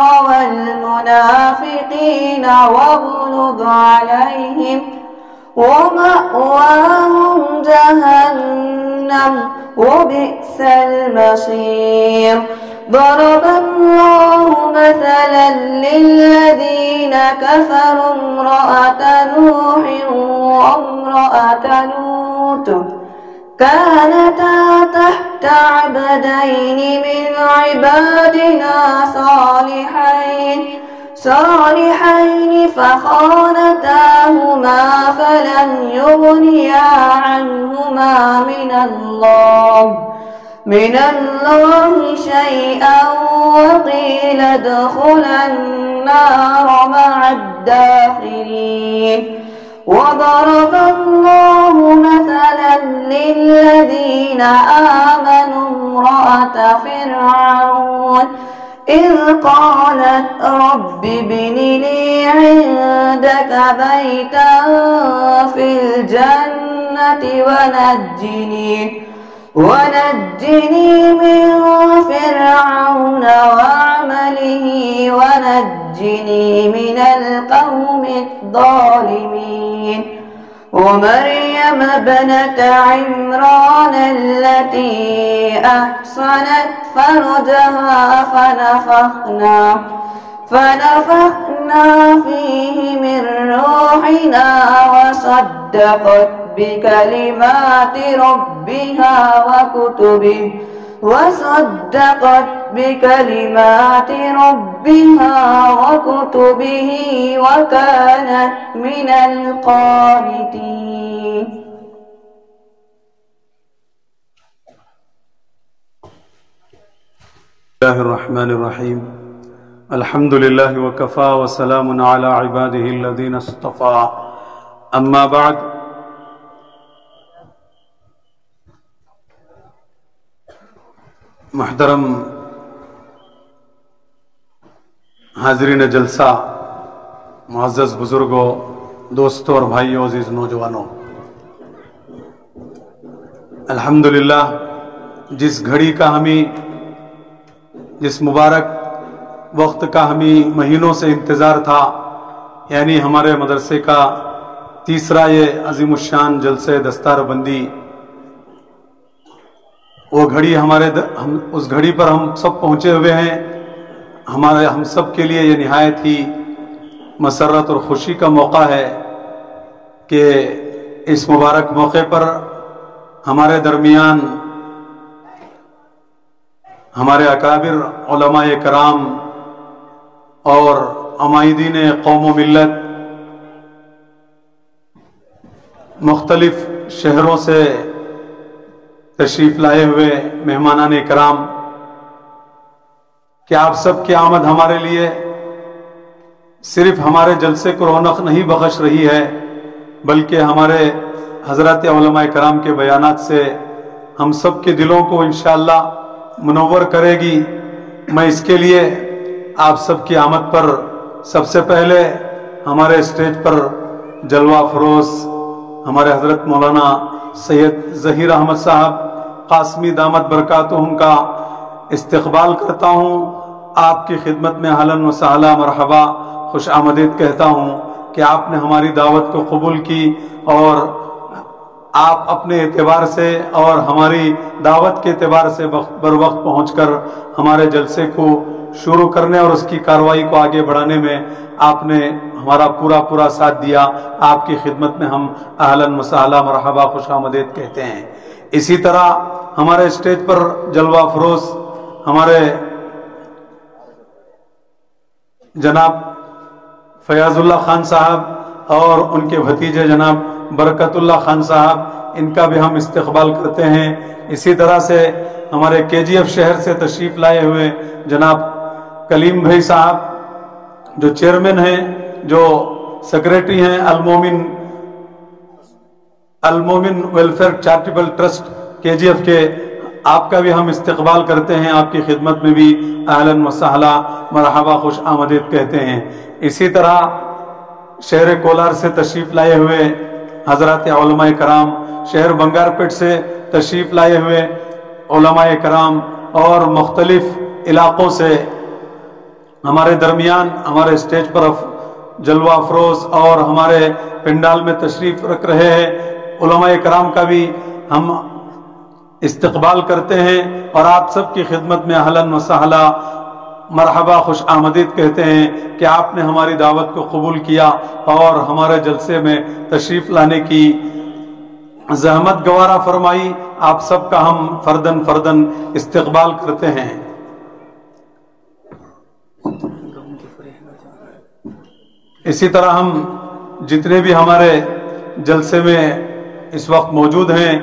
والمنافقين واغلظ عليهم ومأواهم جهنم وبئس المصير ضرب الله مثلا للذين كفروا امرأة نوح وامرأة لوط كانتا تحت عبدين من عبادنا صالحين فخانتاهما فلم يغنيا عنهما من الله شيئا وقيل ادخلا النار مع الداخلين وضرب الله مثلا للذين آمنوا امرأة فرعون إذ قالت رب ابن لي عندك بيتا في الجنة ونجني من فرعون وعمله ونجني من القوم الظالمين ومريم ابنة عمران التي أحصنت فرجها فنفخنا فيه من روحنا وصدقت بكلمات ربها وكتبه وكانت من القانتين. بسم الله الرحمن الرحيم. الحمد لله وكفى وسلام على عباده الذين اصطفى. اما بعد، محترم حاضرین جلسہ، معزز بزرگوں، دوستوں اور بھائیوں، عزیز نوجوانوں، الحمدللہ جس مبارک وقت کا ہمیں مہینوں سے انتظار تھا، یعنی ہمارے مدرسے کا تیسرا یہ عظیم الشان جلسہ دستار بندی، وہ گھڑی اس گھڑی پر ہم سب پہنچے ہوئے ہیں۔ ہم سب کے لیے یہ نہایت ہی مسرت اور خوشی کا موقع ہے کہ اس مبارک موقع پر ہمارے درمیان ہمارے اکابر علماء کرام اور عمائدین قوم و ملت، مختلف شہروں سے تشریف لائے ہوئے مہمانان کرام، کہ آپ سب کی آمد ہمارے لیے صرف ہمارے جلسے کو رونق نہیں بخش رہی ہے، بلکہ ہمارے حضرات علماء کرام کے بیانات سے ہم سب کے دلوں کو انشاءاللہ منور کرے گی۔ میں اس کے لیے آپ سب کی آمد پر سب سے پہلے ہمارے اسٹیج پر جلوہ فروز ہمارے حضرت مولانا سید ظہیر احمد صاحب قاسمی دامت برکاتہم کا استقبال کرتا ہوں۔ آپ کی خدمت میں اہلاً و سہلا مرحبا خوش آمدید کہتا ہوں کہ آپ نے ہماری دعوت کو قبول کی اور آپ اپنے اعتبار سے اور ہماری دعوت کے اعتبار سے بر وقت پہنچ کر ہمارے جلسے کو شروع کرنے اور اس کی کارروائی کو آگے بڑھانے میں آپ نے ہمارا پورا ساتھ دیا۔ آپ کی خدمت میں ہم اہلاً و سہلا مرحبا خوش آمدید کہتے ہیں۔ اسی طرح ہمارے اسٹیج پر جلوہ فروز ہمارے جناب فیاض اللہ خان صاحب اور ان کے بھتیجے جناب برکت اللہ خان صاحب، ان کا بھی ہم استقبال کرتے ہیں۔ اسی طرح سے ہمارے KGF شہر سے تشریف لائے ہوئے جناب کلیم بھائی صاحب، جو چیئرمین ہیں، جو سیکریٹری ہیں المومن ویلفیئر چیریٹیبل ٹرسٹ KGF کے، آپ کا بھی ہم استقبال کرتے ہیں۔ آپ کی خدمت میں بھی اہلاً و سہلا مرحبا خوش آمدید کہتے ہیں۔ اسی طرح شہر کولار سے تشریف لائے ہوئے حضرات علماء کرام، شہر بنگار پیٹ سے تشریف لائے ہوئے علماء کرام اور مختلف علاقوں سے ہمارے درمیان ہمارے اسٹیج پر جلوہ افروز اور ہمارے پنڈال میں تشریف رکھ رہے ہیں علماء کرام کا بھی ہم استقبال کرتے ہیں اور آپ سب کی خدمت میں اہلاً و سہلا مرحبا خوش آمدید کہتے ہیں کہ آپ نے ہماری دعوت کو قبول کیا اور ہمارے جلسے میں تشریف لانے کی زحمت گوارا فرمائی۔ آپ سب کا ہم فردن فردن استقبال کرتے ہیں۔ اسی طرح ہم جتنے بھی ہمارے جلسے میں اس وقت موجود ہیں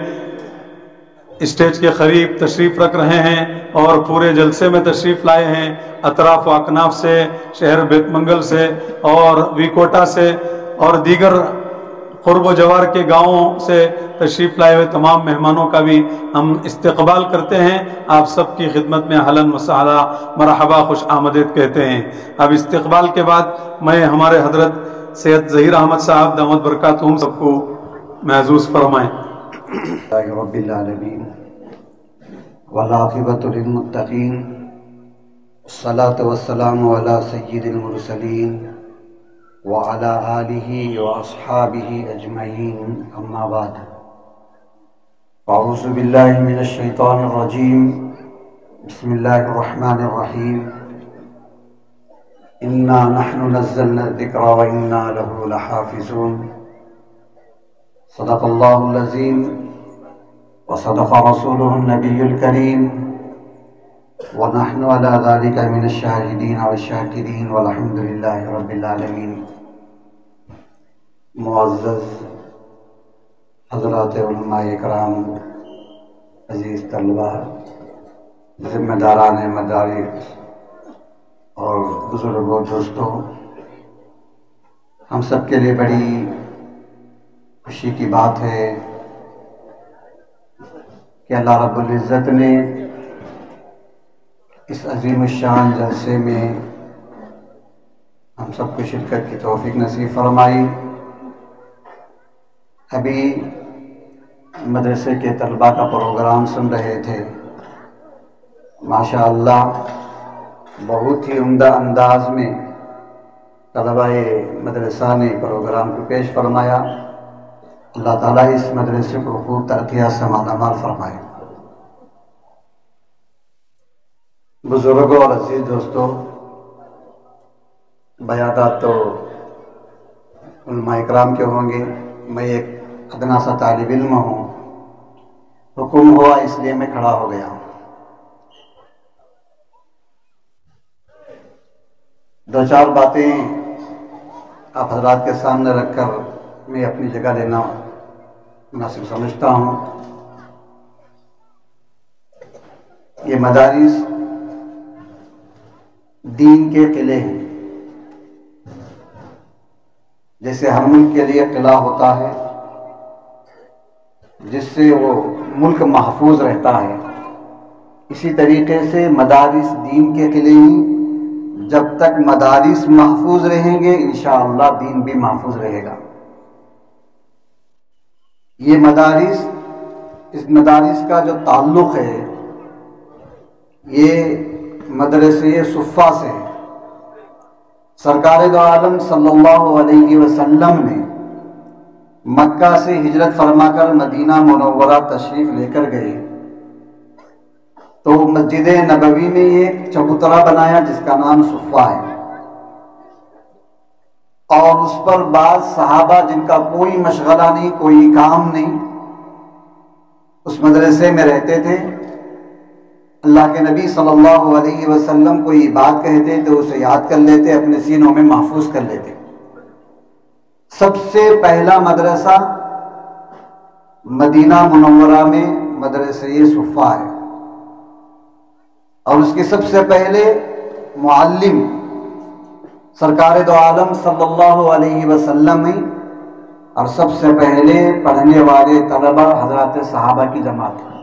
اسٹیج کے قریب تشریف رکھ رہے ہیں اور پورے جلسے میں تشریف لائے ہیں، اطراف و اکناف سے، شہر بیت منگل سے اور ویکوٹا سے اور دیگر قرب و جوار کے گاؤں سے تشریف لائے ہوئے تمام مہمانوں کا بھی ہم استقبال کرتے ہیں۔ آپ سب کی خدمت میں اہلاً و سہلا مرحبا خوش آمدید کہتے ہیں۔ اب استقبال کے بعد میں ہمارے حضرت سید ظہیر احمد صاحب دامت برکاتہم سب کو محظوظ فرمائیں۔ رب العالمین والعاقبۃ للمتقین الصلاۃ والسلام علی سید المرسلین وعلی آلہ واصحابہ اجمعین، اما بعد، اعوذ باللہ من الشیطان الرجیم، بسم اللہ الرحمن الرحیم، انا نحن نزلنا الذکر وانا لہ لحافظون، صدق اللہ العظیم وصدق رسولہ النبی الکریم، ونحن علی ذلک من الشاہدین والشاکرین والحمد للہ رب العالمین۔ معزز حضرات علماء اکرام، عزیز طلبہ، ذمہ داران مدارس اور بزرگوں دوستوں، ہم سب کے لیے بڑی خوشی کی بات ہے کہ اللہ رب العزت نے اس عظیم الشان جلسے میں ہم سب کو شرکت کی توفیق نصیب فرمائی۔ ابھی مدرسے کے طلباء کا پروگرام سن رہے تھے، ماشاءاللہ بہت ہی عمدہ انداز میں طلباء مدرسہ نے پروگرام کو پیش فرمایا۔ اللہ تعالیٰ اس مدرسے کو خوب ترقیات سے مالامال فرمائے۔ بزرگوں اور عزیز دوستوں، بیانات تو علماء اکرام کے ہوں گے، میں ایک ادنا سا طالب علم ہوں، حکم ہوا اس لیے میں کھڑا ہو گیا ہوں۔ دو چار باتیں آپ حضرات کے سامنے رکھ کر میں اپنی جگہ لینا مناسب سمجھتا ہوں۔ یہ مدارس دین کے قلعے ہیں، جیسے ہر ملک کے لیے قلعہ ہوتا ہے جس سے وہ ملک محفوظ رہتا ہے، اسی طریقے سے مدارس دین کے قلعے ہیں۔ جب تک مدارس محفوظ رہیں گے انشاءاللہ دین بھی محفوظ رہے گا۔ یہ مدارس، اس مدارس کا جو تعلق ہے یہ مدرسے صفہ سے ہے۔ سرکار دو عالم صلی اللہ علیہ وسلم نے مکہ سے ہجرت فرما کر مدینہ منورہ تشریف لے کر گئے تو مسجد نبوی میں ایک چبوترا بنایا جس کا نام صفہ ہے، اور اس پر بعض صحابہ جن کا کوئی مشغلہ نہیں، کوئی کام نہیں، اس مدرسے میں رہتے تھے۔ اللہ کے نبی صلی اللہ علیہ وسلم کوئی بات کہتے تو اسے یاد کر لیتے، اپنے سینوں میں محفوظ کر لیتے۔ سب سے پہلا مدرسہ مدینہ منورہ میں مدرسہ صفہ ہے، اور اس کے سب سے پہلے معلم سرکار دو عالم صلی اللہ علیہ وسلم ہیں، اور سب سے پہلے پڑھنے والے طلبہ حضرات صحابہ کی جماعت ہے۔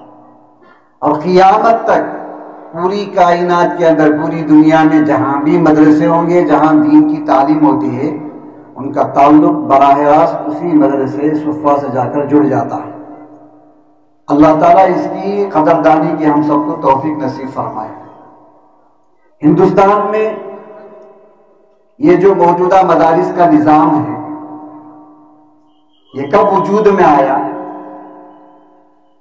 اور قیامت تک پوری کائنات کے اندر، پوری دنیا میں جہاں بھی مدرسے ہوں گے جہاں دین کی تعلیم ہوتی ہے، ان کا تعلق براہ راست اسی مدرسے صفہ سے جا کر جڑ جاتا ہے۔ اللہ تعالیٰ اس کی قدردانی کی ہم سب کو توفیق نصیب فرمائے۔ ہندوستان میں یہ جو موجودہ مدارس کا نظام ہے یہ کب وجود میں آیا؟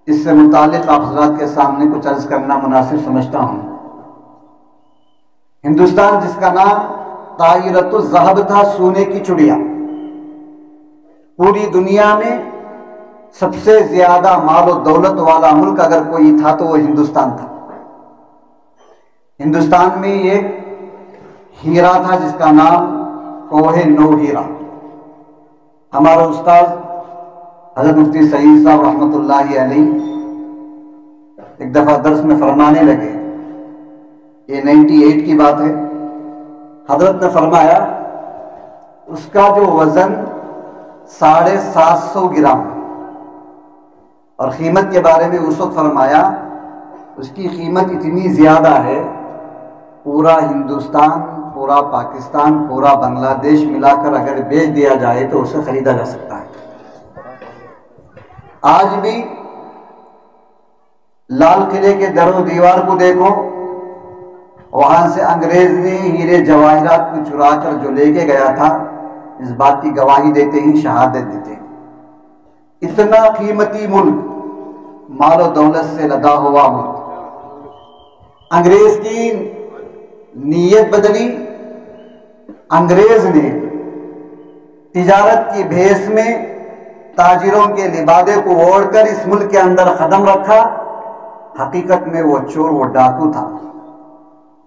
اس سے متعلق آپ حضرات کے سامنے کچھ عرض کرنا مناسب سمجھتا ہوں۔ ہندوستان جس کا نام طائرۃ الذہب تھا، سونے کی چڑیا، پوری دنیا میں سب سے زیادہ مال و دولت والا ملک اگر کوئی تھا تو وہ ہندوستان تھا۔ ہندوستان میں ایک ہیرا تھا جس کا نام کوہ نو ہیرا۔ ہمارا استاد حضرت مفتی سعید صاحب رحمۃ اللہ علیہ ایک دفعہ درس میں فرمانے لگے، یہ 98 کی بات ہے، حضرت نے فرمایا اس کا جو وزن 750 گرام اور قیمت کے بارے میں اس وقت فرمایا اس کی قیمت اتنی زیادہ ہے پورا ہندوستان، پورا پاکستان، پورا بنگلہ دیش ملا کر اگر بیچ دیا جائے تو اسے خریدا جا سکتا ہے۔ آج بھی لال قلعے کے در و دیوار کو دیکھو، وہاں سے انگریز نے ہیرے جواہرات کو چرا کر جو لے کے گیا تھا، اس بات کی گواہی دیتے ہی شہادت دیتے ہیں۔ اتنا قیمتی ملک، مال و دولت سے لدا ہوا ملک، انگریز کی نیت بدلی، انگریز نے تجارت کی بھیس میں تاجروں کے لبادے کو اوڑھ کر اس ملک کے اندر قدم رکھا۔ حقیقت میں وہ چور، وہ ڈاکو تھا۔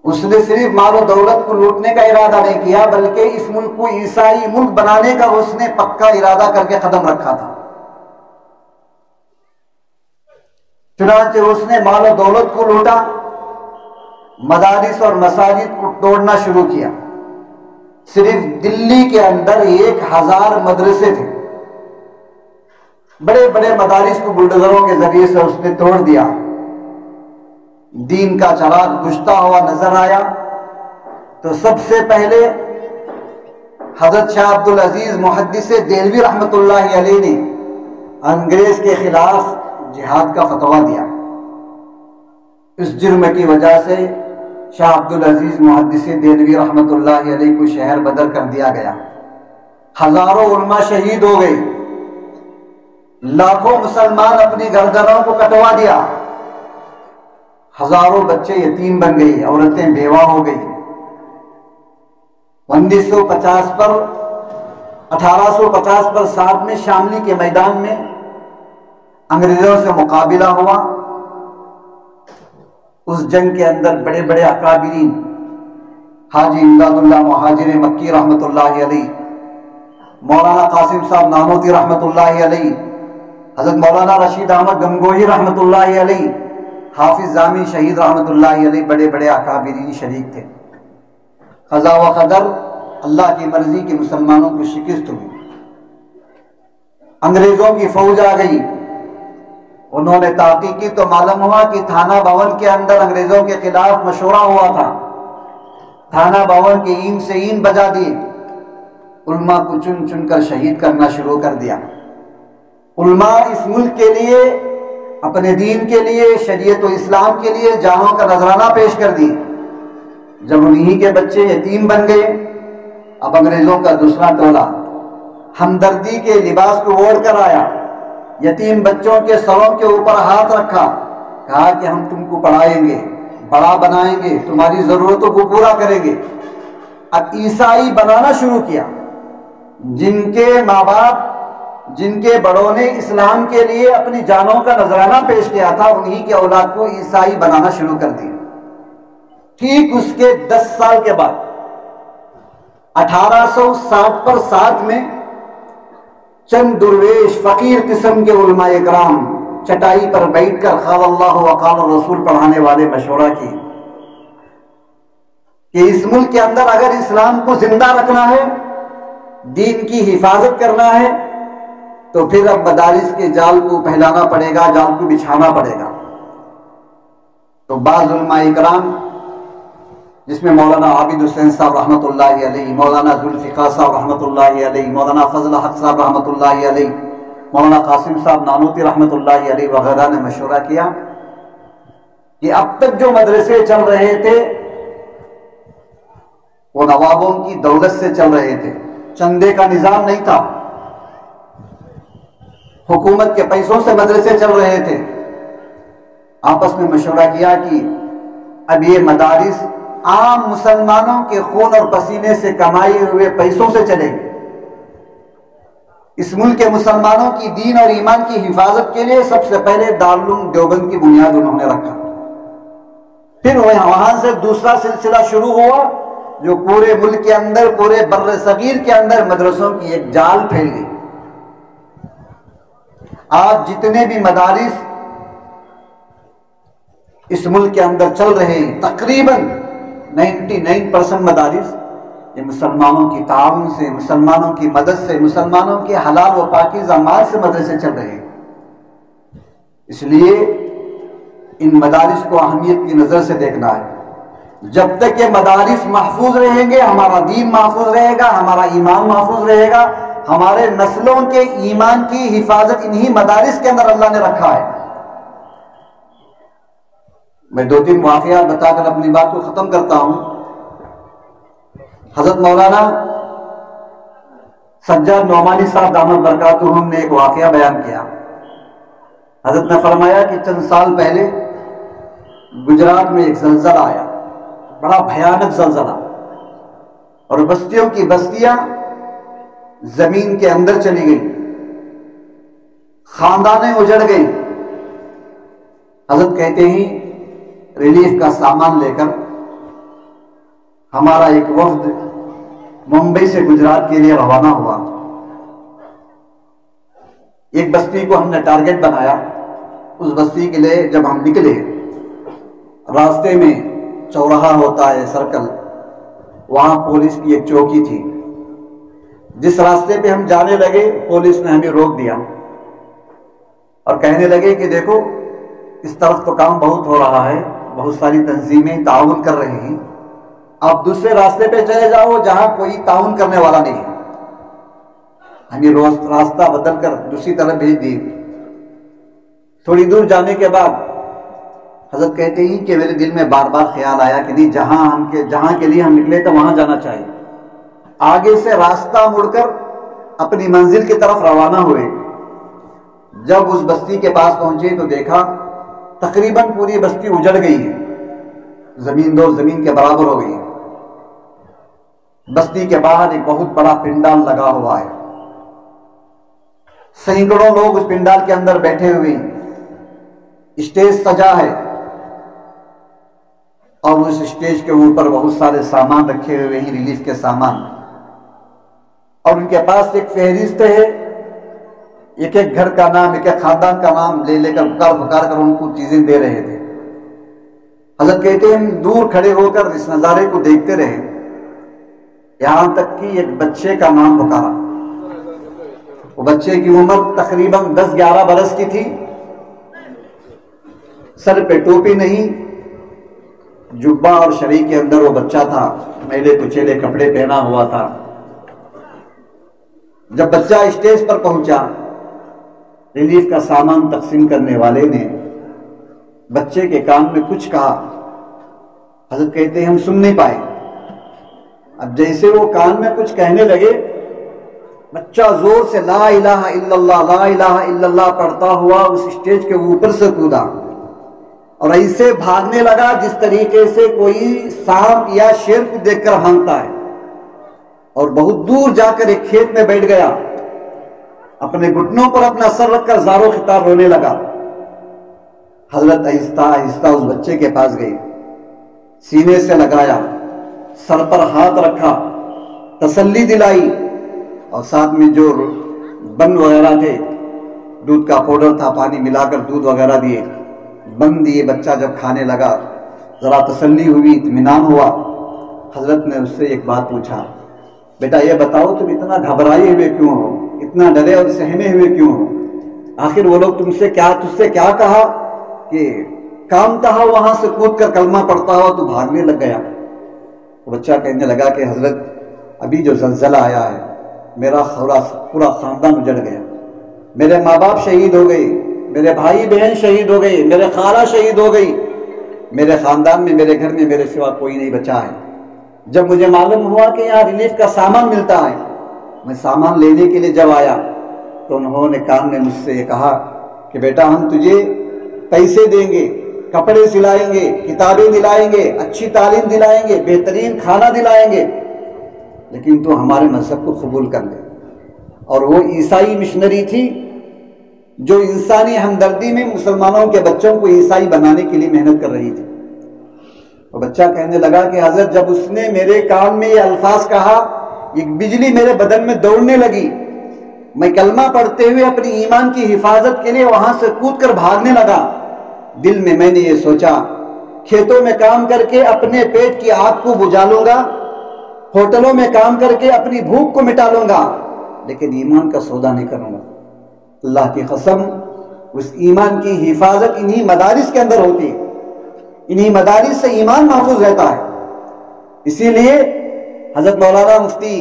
اس نے صرف مال و دولت کو لوٹنے کا ارادہ نہیں کیا بلکہ اس ملک کو عیسائی ملک بنانے کا اس نے پکا ارادہ کر کے قدم رکھا تھا۔ چنانچہ اس نے مال و دولت کو لوٹا، مدارس اور مساجد کو توڑنا شروع کیا۔ صرف دلی کے اندر 1000 مدرسے تھے، بڑے بڑے مدارس کو بلڈوزروں کے ذریعے سے اس نے توڑ دیا۔ دین کا چراغ بجھتا ہوا نظر آیا تو سب سے پہلے حضرت شاہ عبد العزیز محدث دہلوی رحمۃ اللہ علیہ نے انگریز کے خلاف جہاد کا فتویٰ دیا۔ اس جرم کی وجہ سے شاہ عبد العزیز محدث دہلوی رحمۃ اللہ علیہ کو شہر بدر کر دیا گیا۔ ہزاروں علماء شہید ہو گئے، لاکھوں مسلمان اپنی گردنوں کو کٹوا دیا، ہزاروں بچے یتیم بن گئی، عورتیں بیوہ ہو گئی۔ 1850 پر ساتھ میں شاملی کے میدان میں انگریزوں سے مقابلہ ہوا۔ اس جنگ کے اندر بڑے بڑے اکابرین، حاجی امداد اللہ مہاجر مکی رحمۃ اللہ علیہ، مولانا قاسم صاحب نانوتی رحمۃ اللہ علیہ، حضرت مولانا رشید احمد گنگوہی رحمۃ اللہ علیہ، حافظ زامی شہید رحمۃ اللہ علیہ، بڑے بڑے اکابرین شریک تھے۔ قضا و قدر اللہ کی مرضی کی مسلمانوں کو شکست ہوئی، انگریزوں کی فوج آ گئی۔ انہوں نے تحقیق کی تو معلوم ہوا کہ تھانہ بھون کے اندر انگریزوں کے خلاف مشورہ ہوا تھا، تھانہ بھون کے این سے این بجا دیے، علماء کو چن چن کر شہید کرنا شروع کر دیا۔ علماء اس ملک کے لیے، اپنے دین کے لیے، شریعت و اسلام کے لیے جانوں کا نذرانہ پیش کر دی۔ جب انہی کے بچے یتیم بن گئے، اب انگریزوں کا دوسرا ٹولہ ہمدردی کے لباس کو اوڑھ کر آیا، یتیم بچوں کے سروں کے اوپر ہاتھ رکھا، کہا کہ ہم تم کو پڑھائیں گے، بڑا بنائیں گے، تمہاری ضرورتوں کو پورا کریں گے۔ اب عیسائی بنانا شروع کیا۔ جن کے ماں باپ، جن کے بڑوں نے اسلام کے لیے اپنی جانوں کا نذرانہ پیش کیا تھا، انہی کے اولاد کو عیسائی بنانا شروع کر دیا۔ ٹھیک اس کے 10 سال کے بعد 1860 میں چند درویش فقیر قسم کے علماء اکرام چٹائی پر بیٹھ کر قال اللہ وقال الرسول پڑھانے والے مشورہ کی کہ اس ملک کے اندر اگر اسلام کو زندہ رکھنا ہے، دین کی حفاظت کرنا ہے، تو پھر اب مدارس کے جال کو پھیلانا پڑے گا، جال کو بچھانا پڑے گا۔ تو بعض علماء اکرام، جس میں مولانا عابد حسین صاحب رحمۃ اللہ علیہ، مولانا ذوالفقار صاحب رحمۃ اللہ علیہ، مولانا فضل حق صاحب رحمۃ اللہ علیہ، مولانا قاسم صاحب نانوتی رحمۃ اللہ علیہ وغیرہ نے مشورہ کیا کہ اب تک جو مدرسے چل رہے تھے وہ نوابوں کی دولت سے چل رہے تھے، چندے کا نظام نہیں تھا، حکومت کے پیسوں سے مدرسے چل رہے تھے۔ آپس میں مشورہ کیا کہ اب یہ مدارس عام مسلمانوں کے خون اور پسینے سے کمائے ہوئے پیسوں سے چلیں گے. اس ملک کے مسلمانوں کی دین اور ایمان کی حفاظت کے لیے سب سے پہلے دارالعلوم دیوبند کی بنیاد انہوں نے رکھا. پھر وہاں سے دوسرا سلسلہ شروع ہوا جو پورے ملک کے اندر، پورے بر صغیر کے اندر مدرسوں کی ایک جال پھیل گئی. آج جتنے بھی مدارس اس ملک کے اندر چل رہے ہیں، تقریباً 99% مدارس یہ مسلمانوں کی تعاون سے، مسلمانوں کی مدد سے، مسلمانوں کے حلال و پاکیزہ مال سے مدرسے چل رہے ہیں. اس لیے ان مدارس کو اہمیت کی نظر سے دیکھنا ہے. جب تک یہ مدارس محفوظ رہیں گے ہمارا دین محفوظ رہے گا، ہمارا ایمان محفوظ رہے گا. ہمارے نسلوں کے ایمان کی حفاظت انہی مدارس کے اندر اللہ نے رکھا ہے. میں 2-3 واقعات بتا کر اپنی بات کو ختم کرتا ہوں. حضرت مولانا سجاد نعمانی صاحب دامت برکاتہم نے ایک واقعہ بیان کیا. حضرت نے فرمایا کہ چند سال پہلے گجرات میں ایک زلزلہ آیا، بڑا بھیانک زلزلہ، اور بستیوں کی بستیاں زمین کے اندر چلی گئی، خاندانیں اجڑ گئی. حضرت کہتے ہیں ریلیف کا سامان لے کر ہمارا ایک وفد ممبئی سے گجرات کے لیے روانہ ہوا. ایک بستی کو ہم نے ٹارگٹ بنایا. اس بستی کے لیے جب ہم نکلے، راستے میں چوراہا ہوتا ہے، سرکل، وہاں پولیس کی ایک چوکی تھی. جس راستے پہ ہم جانے لگے پولیس نے ہمیں روک دیا اور کہنے لگے کہ دیکھو اس طرف تو کام بہت ہو رہا ہے، بہت ساری تنظیمیں تعاون کر رہی ہیں، آپ دوسرے راستے پہ چلے جاؤ جہاں کوئی تعاون کرنے والا نہیں ہے. ہمیں راستہ بدل کر دوسری طرف بھیج دی. تھوڑی دور جانے کے بعد حضرت کہتے ہیں کہ میرے دل میں بار بار خیال آیا کہ نہیں، جہاں کے لیے ہم نکلے تو وہاں جانا چاہیے. آگے سے راستہ مڑ کر اپنی منزل کی طرف روانہ ہوئے. جب اس بستی کے پاس پہنچے تو دیکھا تقریباً پوری بستی اجڑ گئی ہے، زمین دو زمین کے برابر ہو گئی ہے. بستی کے باہر ایک بہت بڑا پنڈال لگا ہوا ہے، سینکڑوں لوگ اس پنڈال کے اندر بیٹھے ہوئے ہیں. اسٹیج سجا ہے اور اس اسٹیج کے اوپر بہت سارے سامان رکھے ہوئے ہیں، ریلیف کے سامان، اور ان کے پاس ایک فہرست ہے. ایک ایک گھر کا نام، ایک ایک خاندان کا نام لے کر پکار کر ان کو چیزیں دے رہے تھے. حضرت کہتے ہیں ہم دور کھڑے ہو کر اس نظارے کو دیکھتے رہے، یہاں تک کہ ایک بچے کا نام پکارا. وہ بچے کی عمر تقریباً 10-11 برس کی تھی، سر پہ ٹوپی نہیں، جبہ اور شریع کے اندر وہ بچہ تھا، میلے کچیلے کپڑے پہنا ہوا تھا. جب بچہ اسٹیج پر پہنچا، ریلیف کا سامان تقسیم کرنے والے نے بچے کے کان میں کچھ کہا. حضرت کہتے ہیں ہم سن نہیں پائے. اب جیسے وہ کان میں کچھ کہنے لگے، بچہ زور سے لا الہ الا اللہ لا الہ الا اللہ پڑھتا ہوا اس اسٹیج کے اوپر سے کودا اور ایسے بھاگنے لگا جس طریقے سے کوئی سانپ یا شیر کو دیکھ کر بھاگتا ہے، اور بہت دور جا کر ایک کھیت میں بیٹھ گیا. اپنے گھٹنوں پر اپنا سر رکھ کر زارو خطار رونے لگا. حضرت آہستہ آہستہ اس بچے کے پاس گئی، سینے سے لگایا، سر پر ہاتھ رکھا، تسلی دلائی، اور ساتھ میں جو بن وغیرہ تھے، دودھ کا پاؤڈر تھا، پانی ملا کر دودھ وغیرہ دیے، بن دیے. بچہ جب کھانے لگا ذرا تسلی ہوئی، اطمینان ہوا. حضرت نے اس سے ایک بات پوچھا، بیٹا یہ بتاؤ تم اتنا گھبرائے ہوئے کیوں ہو، اتنا ڈرے اور سہمے ہوئے کیوں ہو؟ آخر وہ لوگ تجھ سے کیا کہا کہ کام تھا وہاں سے کود کر کلمہ پڑھتا ہوا تو بھاگنے لگ گیا؟ وہ بچہ کہنے لگا کہ حضرت ابھی جو زلزلہ آیا ہے میرا پورا خاندان اجڑ گیا، میرے ماں باپ شہید ہو گئے، میرے بھائی بہن شہید ہو گئے، میرے خالہ شہید ہو گئی، میرے خاندان میں میرے گھر میں میرے سوا کوئی نہیں بچا ہے. جب مجھے معلوم ہوا کہ یہاں ریلیف کا سامان ملتا ہے، میں سامان لینے کے لیے جب آیا تو انہوں نے کان میں مجھ سے یہ کہا کہ بیٹا ہم تجھے پیسے دیں گے کپڑے سلائیں گے، کتابیں دلائیں گے، اچھی تعلیم دلائیں گے، بہترین کھانا دلائیں گے، لیکن تو ہمارے مذہب کو قبول کر لے۔ اور وہ عیسائی مشنری تھی جو انسانی ہمدردی میں مسلمانوں کے بچوں کو عیسائی بنانے کے لیے محنت کر رہی تھی۔ اور بچہ کہنے لگا کہ حضرت جب اس نے میرے کان میں یہ الفاظ کہا، ایک بجلی میرے بدن میں دوڑنے لگی، میں کلمہ پڑھتے ہوئے اپنی ایمان کی حفاظت کے لیے وہاں سے کود کر بھاگنے لگا۔ دل میں میں نے یہ سوچا، کھیتوں میں کام کر کے اپنے پیٹ کی آگ کو بجھا لوں گا، ہوٹلوں میں کام کر کے اپنی بھوک کو مٹا لوں گا، لیکن ایمان کا سودا نہیں کروں گا۔ اللہ کی قسم، اس ایمان کی حفاظت انہی مدارس کے اندر ہوتی ہے، انہی مدارس سے ایمان محفوظ رہتا ہے۔ اسی لیے حضرت مولانا مفتی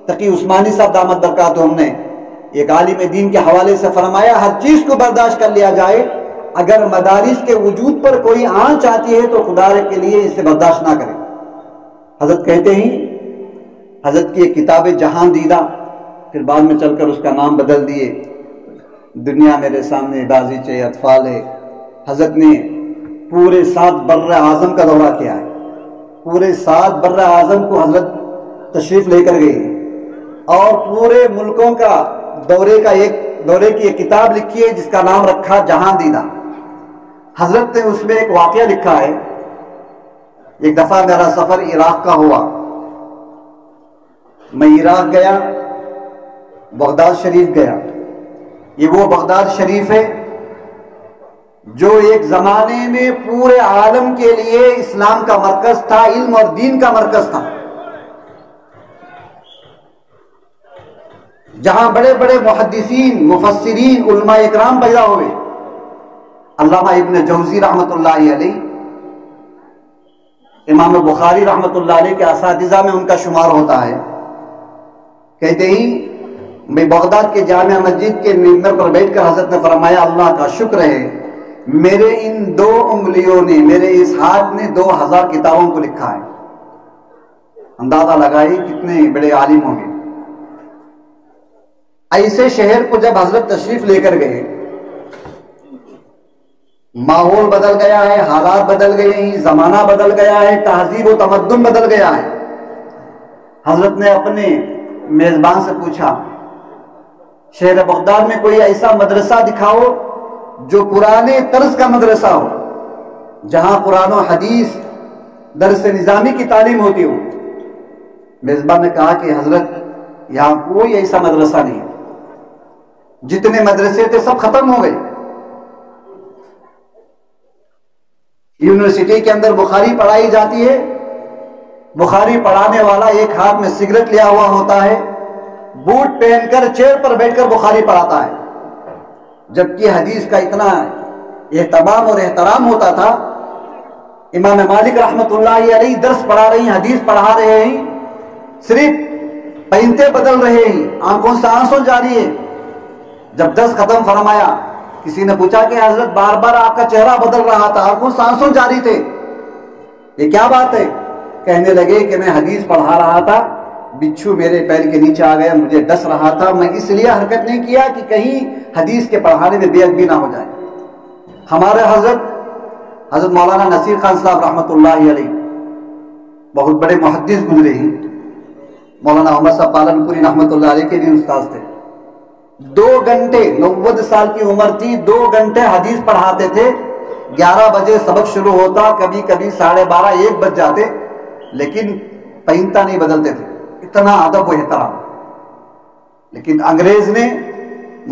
تقی عثمانی صاحب دامت برکاتہم نے ایک عالم دین کے حوالے سے فرمایا، ہر چیز کو برداشت کر لیا جائے، اگر مدارس کے وجود پر کوئی آنچ آتی ہے تو خدا کے لیے اسے برداشت نہ کرے۔ حضرت کہتے ہیں، حضرت کی ایک کتاب جہاں دیدہ، پھر بعد میں چل کر اس کا نام بدل دیے، دنیا میرے سامنے بازیچے اطفال ہے۔ حضرت نے پورے 7 بر اعظم کا دورہ کیا ہے، پورے 7 بر اعظم کو حضرت تشریف لے کر گئے، اور پورے ملکوں کا دورے کی ایک کتاب لکھی ہے جس کا نام رکھا جہاں دیدہ۔ حضرت نے اس میں ایک واقعہ لکھا ہے، ایک دفعہ میرا سفر عراق کا ہوا، میں عراق گیا، بغداد شریف گیا۔ یہ وہ بغداد شریف ہے جو ایک زمانے میں پورے عالم کے لیے اسلام کا مرکز تھا، علم اور دین کا مرکز تھا، جہاں بڑے بڑے محدثین، مفسرین، علماء اکرام پیدا ہوئے۔ علامہ ابن جوزی رحمۃ اللہ علیہ، امام بخاری رحمۃ اللہ علیہ کے اساتذہ میں ان کا شمار ہوتا ہے۔ کہتے ہی میں بغداد کے جامع مسجد کے ممبر پر بیٹھ کر حضرت نے فرمایا، اللہ کا شکر ہے میرے ان 2 انگلیوں نے، میرے اس ہاتھ نے 2000 کتابوں کو لکھا ہے۔ اندازہ لگائیے کتنے بڑے عالم ہوں گے۔ ایسے شہر کو جب حضرت تشریف لے کر گئے، ماحول بدل گیا ہے، حالات بدل گئے ہیں، زمانہ بدل گیا ہے، تہذیب و تمدن بدل گیا ہے۔ حضرت نے اپنے میزبان سے پوچھا، شہر بغداد میں کوئی ایسا مدرسہ دکھاؤ جو پرانے طرز کا مدرسہ ہو، جہاں قرآن و حدیث، درس نظامی کی تعلیم ہوتی ہو۔ میزبان نے کہا کہ حضرت یہاں کوئی ایسا مدرسہ نہیں ہے، جتنے مدرسے تھے سب ختم ہو گئے۔ یونیورسٹی کے اندر بخاری پڑھائی جاتی ہے، بخاری پڑھانے والا ایک ہاتھ میں سگریٹ لیا ہوا ہوتا ہے، بوٹ پہن کر چیئر پر بیٹھ کر بخاری پڑھاتا ہے، جبکہ حدیث کا اتنا اہتمام اور احترام ہوتا تھا۔ امام مالک رحمت اللہ علیہ درس پڑھا رہے ہیں، حدیث پڑھا رہے ہیں، صرف پینتے بدل رہے ہیں، آنکھوں سے آنسو جاری ہے۔ جب درس ختم فرمایا، کسی نے پوچھا کہ حضرت بار بار آپ کا چہرہ بدل رہا تھا، آنکھوں سے آنسو جاری تھے، یہ کیا بات ہے؟ کہنے لگے کہ میں حدیث پڑھا رہا تھا، بچھو میرے پیر کے نیچے آ گیا، مجھے ڈس رہا تھا، میں اس لیے حرکت نہیں کیا کہ کہیں حدیث کے پڑھانے میں بے ادبی نہ ہو جائے۔ ہمارے حضرت مولانا نصیر خان صاحب رحمۃ اللہ علیہ بہت بڑے محدث گزرے ہیں، مولانا عمر صاحب پالنپوری رحمۃ اللہ علیہ کے بھی استاد تھے۔ 2 گھنٹے، 90 سال کی عمر تھی، 2 گھنٹے حدیث پڑھاتے تھے۔ 11 بجے سبق شروع ہوتا، کبھی کبھی 12:30 1 بج جاتے، لیکن پہنتا نہیں بدلتے تھے، اتنا ادب و احترام۔ لیکن انگریز نے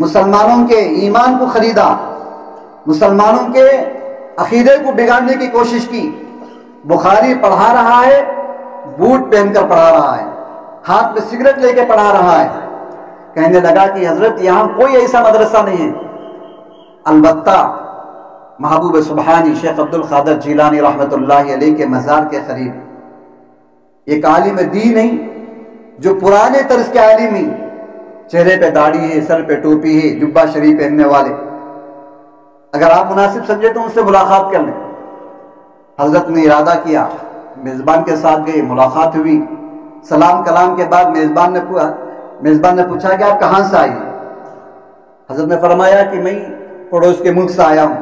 مسلمانوں کے ایمان کو خریدا، مسلمانوں کے عقیدے کو بگاڑنے کی کوشش کی۔ بخاری پڑھا رہا ہے، بوٹ پہن کر پڑھا رہا ہے، ہاتھ میں سگریٹ لے کے پڑھا رہا ہے۔ کہنے لگا کہ حضرت یہاں کوئی ایسا مدرسہ نہیں ہے، البتہ محبوب سبحانی شیخ عبد القادر جیلانی رحمت اللہ علیہ کے مزار کے قریب ایک عالم دین ہے جو پرانے طرز کے عالم ہیں، چہرے پہ داڑھی ہے، سر پہ ٹوپی ہے، جبہ شریف پہننے والے، اگر آپ مناسب سمجھے تو ان سے ملاقات کر لیں۔ حضرت نے ارادہ کیا، میزبان کے ساتھ گئے، ملاقات ہوئی، سلام کلام کے بعد میزبان نے پوچھا کہ آپ کہاں سے آئی؟ حضرت نے فرمایا کہ میں پڑوس کے ملک سے آیا ہوں۔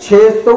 $600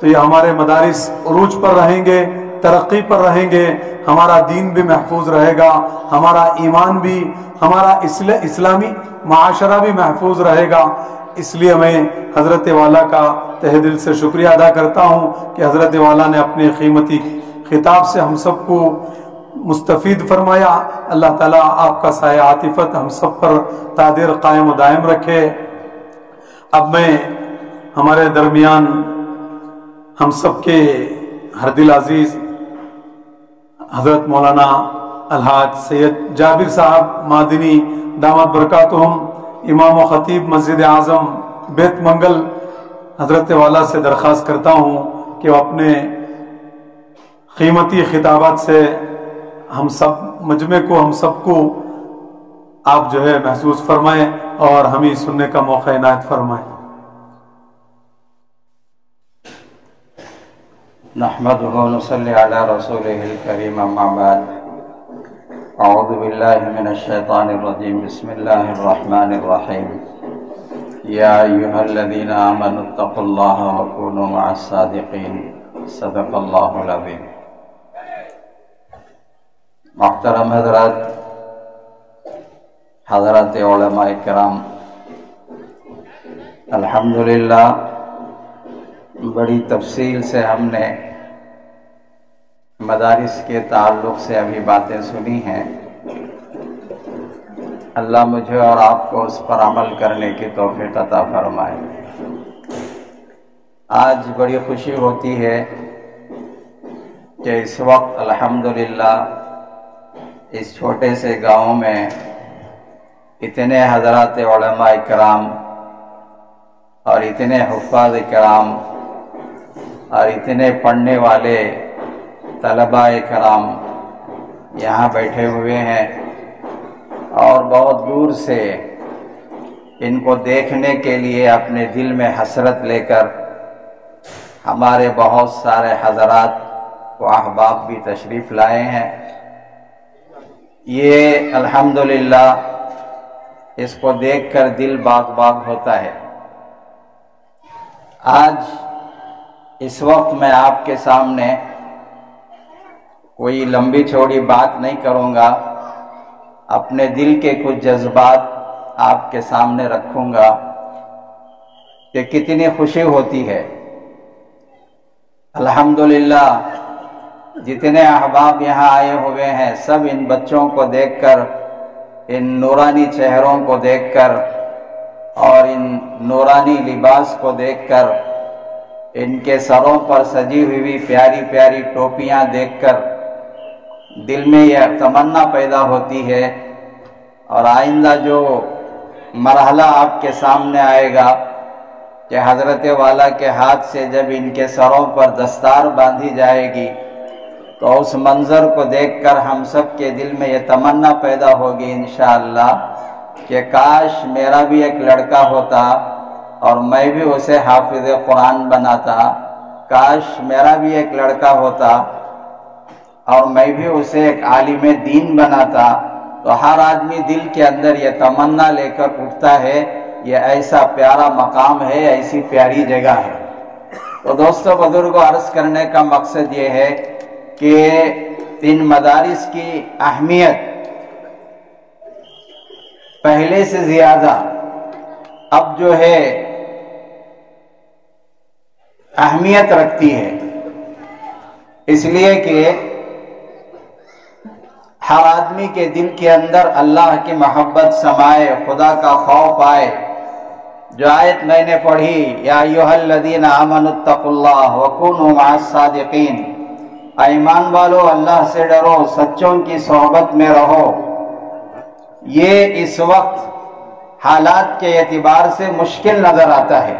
تو یہ ہمارے مدارس عروج پر رہیں گے، ترقی پر رہیں گے، ہمارا دین بھی محفوظ رہے گا، ہمارا ایمان بھی، ہمارا اسلامی معاشرہ بھی محفوظ رہے گا۔ اس لیے میں حضرت والا کا تہ دل سے شکریہ ادا کرتا ہوں کہ حضرت والا نے اپنے قیمتی خطاب سے ہم سب کو مستفید فرمایا۔ اللہ تعالیٰ آپ کا سایہ عاطفت ہم سب پر تادیر قائم و دائم رکھے۔ اب میں ہمارے درمیان ہم سب کے ہر دل عزیز حضرت مولانا الحاج سید جابر صاحب مادنی دامت برکاتہم، امام و خطیب مسجد اعظم بیت منگل، حضرت والا سے درخواست کرتا ہوں کہ وہ اپنے قیمتی خطابات سے ہم سب مجمع کو، ہم سب کو آپ جو ہے محسوس فرمائیں اور ہمیں سننے کا موقع عنایت فرمائیں۔ نحمده ونصلي على رسوله الكريم اما بعد اعوذ بالله من الشيطان الرجيم بسم الله الرحمن الرحيم يا ايها الذين امنوا اتقوا الله وكونوا مع الصادقين صدق الله العظيم۔ محترم حضرات، حضرات علماء کرام، الحمدللہ بڑی تفصیل سے ہم نے مدارس کے تعلق سے ابھی باتیں سنی ہیں۔ اللہ مجھے اور آپ کو اس پر عمل کرنے کی توفیق عطا فرمائے۔ آج بڑی خوشی ہوتی ہے کہ اس وقت الحمدللہ اس چھوٹے سے گاؤں میں اتنے حضرات علماء کرام اور اتنے حفاظ کرام اور اتنے پڑھنے والے طلباء کرام یہاں بیٹھے ہوئے ہیں، اور بہت دور سے ان کو دیکھنے کے لیے اپنے دل میں حسرت لے کر ہمارے بہت سارے حضرات و احباب بھی تشریف لائے ہیں۔ یہ الحمدللہ اس کو دیکھ کر دل باغ باغ ہوتا ہے۔ آج اس وقت میں آپ کے سامنے کوئی لمبی چوڑی بات نہیں کروں گا، اپنے دل کے کچھ جذبات آپ کے سامنے رکھوں گا کہ کتنی خوشی ہوتی ہے۔ الحمدللہ جتنے احباب یہاں آئے ہوئے ہیں سب ان بچوں کو دیکھ کر، ان نورانی چہروں کو دیکھ کر اور ان نورانی لباس کو دیکھ کر، ان کے سروں پر سجی ہوئی پیاری پیاری ٹوپیاں دیکھ کر دل میں یہ تمنا پیدا ہوتی ہے، اور آئندہ جو مرحلہ آپ کے سامنے آئے گا کہ حضرت والا کے ہاتھ سے جب ان کے سروں پر دستار باندھی جائے گی تو اس منظر کو دیکھ کر ہم سب کے دل میں یہ تمنا پیدا ہوگی انشاءاللہ کہ کاش میرا بھی ایک لڑکا ہوتا اور میں بھی اسے حافظ قرآن بناتا، کاش میرا بھی ایک لڑکا ہوتا اور میں بھی اسے ایک عالم دین بناتا۔ تو ہر آدمی دل کے اندر یہ تمنا لے کر اٹھتا ہے، یہ ایسا پیارا مقام ہے، ایسی پیاری جگہ ہے۔ تو دوستو بزرگوں، عرض کرنے کا مقصد یہ ہے کہ ان مدارس کی اہمیت پہلے سے زیادہ اب جو ہے اہمیت رکھتی ہے، اس لیے کہ ہر آدمی کے دل کے اندر اللہ کی محبت سمائے، خدا کا خوف آئے۔ جو آیت میں نے پڑھی، یا ایھا الذین آمنوا اتقوا اللہ وکونوا مع الصادقین، ایمان والو اللہ سے ڈرو، سچوں کی صحبت میں رہو، یہ اس وقت حالات کے اعتبار سے مشکل نظر آتا ہے۔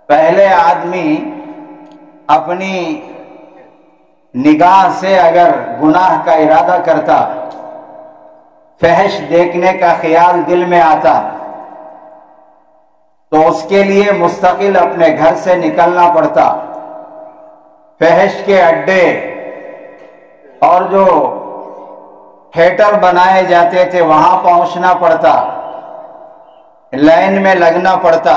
پہلے آدمی اپنی نگاہ سے اگر گناہ کا ارادہ کرتا، فحش دیکھنے کا خیال دل میں آتا، تو اس کے لیے مستقل اپنے گھر سے نکلنا پڑتا، فحش کے اڈے اور جو تھیٹر بنائے جاتے تھے وہاں پہنچنا پڑتا، لائن میں لگنا پڑتا،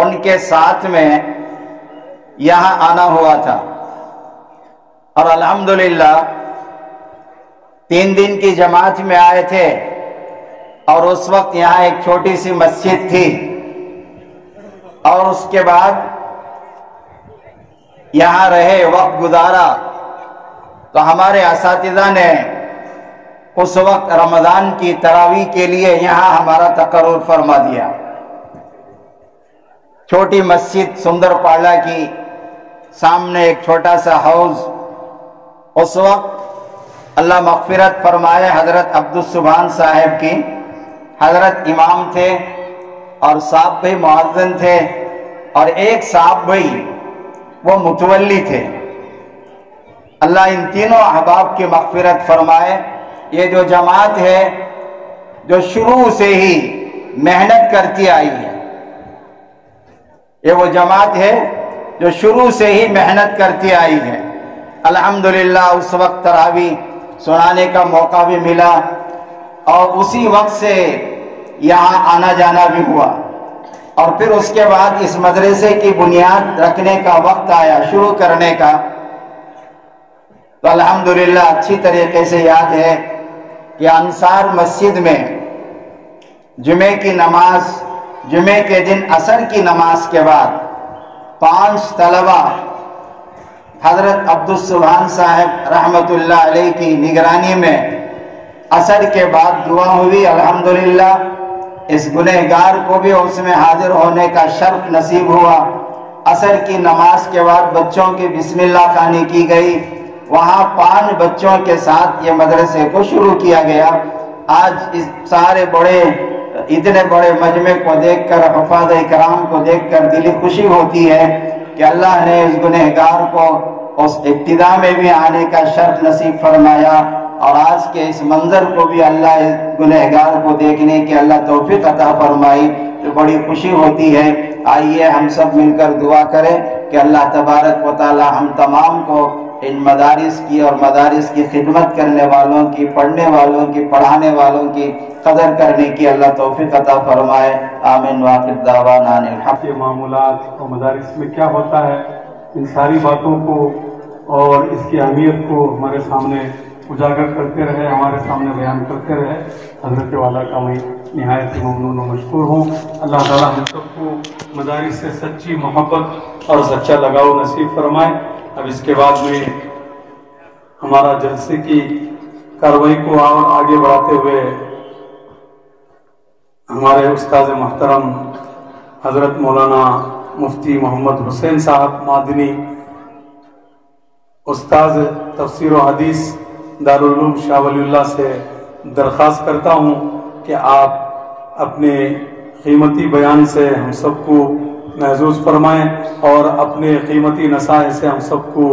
ان کے ساتھ میں یہاں آنا ہوا تھا اور الحمدللہ 3 دن کی جماعت میں آئے تھے اور اس وقت یہاں ایک چھوٹی سی مسجد تھی اور اس کے بعد یہاں رہے، وقت گزارا. تو ہمارے اساتذہ نے اس وقت رمضان کی تراویح کے لیے یہاں ہمارا تقرر فرما دیا. چھوٹی مسجد سندر پاڑا کی سامنے ایک چھوٹا سا حوض. اس وقت اللہ مغفرت فرمائے حضرت عبدالسبحان صاحب کی، حضرت امام تھے اور صاحب بھی مؤذن تھے اور ایک صاحب بھی وہ متولی تھے. اللہ ان تینوں احباب کی مغفرت فرمائے. یہ جو جماعت ہے جو شروع سے ہی محنت کرتی آئی ہے، یہ وہ جماعت ہے جو شروع سے ہی محنت کرتی آئی ہے. الحمدللہ اس وقت تراویح سنانے کا موقع بھی ملا اور اسی وقت سے یہاں آنا جانا بھی ہوا. اور پھر اس کے بعد اس مدرسے کی بنیاد رکھنے کا وقت آیا، شروع کرنے کا. تو الحمدللہ اچھی طریقے سے یاد ہے کہ انصار مسجد میں جمعے کی نماز، جمعے کے دن عصر کی نماز کے بعد 5 طلبہ حضرت عبدالسبحان صاحب رحمت اللہ علیہ کی نگرانی میں عصر کے بعد دعا ہوئی. الحمدللہ اس گنہگار کو بھی اس میں حاضر ہونے کا شرف نصیب ہوا. عصر کی نماز کے بعد بچوں کی بسم اللہ خوانی کی گئی. وہاں 5 بچوں کے ساتھ یہ مدرسے کو شروع کیا گیا. آج اس سارے اتنے بڑے مجمع کو دیکھ کر، حفاظ کرام کو دیکھ کر دلی خوشی ہوتی ہے کہ اللہ نے اس گنہگار کو اس ابتدا میں بھی آنے کا شرف نصیب فرمایا اور آج کے اس منظر کو بھی اللہ اس گنہگار کو دیکھنے کی اللہ توفیق عطا فرمائی. تو بڑی خوشی ہوتی ہے. آئیے ہم سب مل کر دعا کریں کہ اللہ تبارک و تعالی ہم تمام کو ان مدارس کی اور مدارس کی خدمت کرنے والوں کی، پڑھنے والوں کی، پڑھانے والوں کی قدر کرنے کی اللہ توفیق عطا فرمائے. آمین. وآخر دعوانا ان الحمد. کے معمولات اور مدارس میں کیا ہوتا ہے، ان ساری باتوں کو اور اس کی اہمیت کو ہمارے سامنے اجاگر کرتے رہے، ہمارے سامنے بیان کرتے رہے. حضرت والا کا میں نہایت ممنون و مشکور ہوں. اللہ تعالیٰ ہم سب کو مدارس سے سچی محبت اور سچا لگاؤ نصیب فرمائے. اب اس کے بعد میں ہمارا جلسے کی کارروائی کو اور آگے بڑھاتے ہوئے ہمارے استاد محترم حضرت مولانا مفتی محمد حسین صاحب مادنی، استاد تفسیر و حدیث دارالعلوم شاہ ولی اللہ سے درخواست کرتا ہوں کہ آپ اپنے قیمتی بیان سے ہم سب کو محظوظ فرمائیں اور اپنے قیمتی نصائح سے ہم سب کو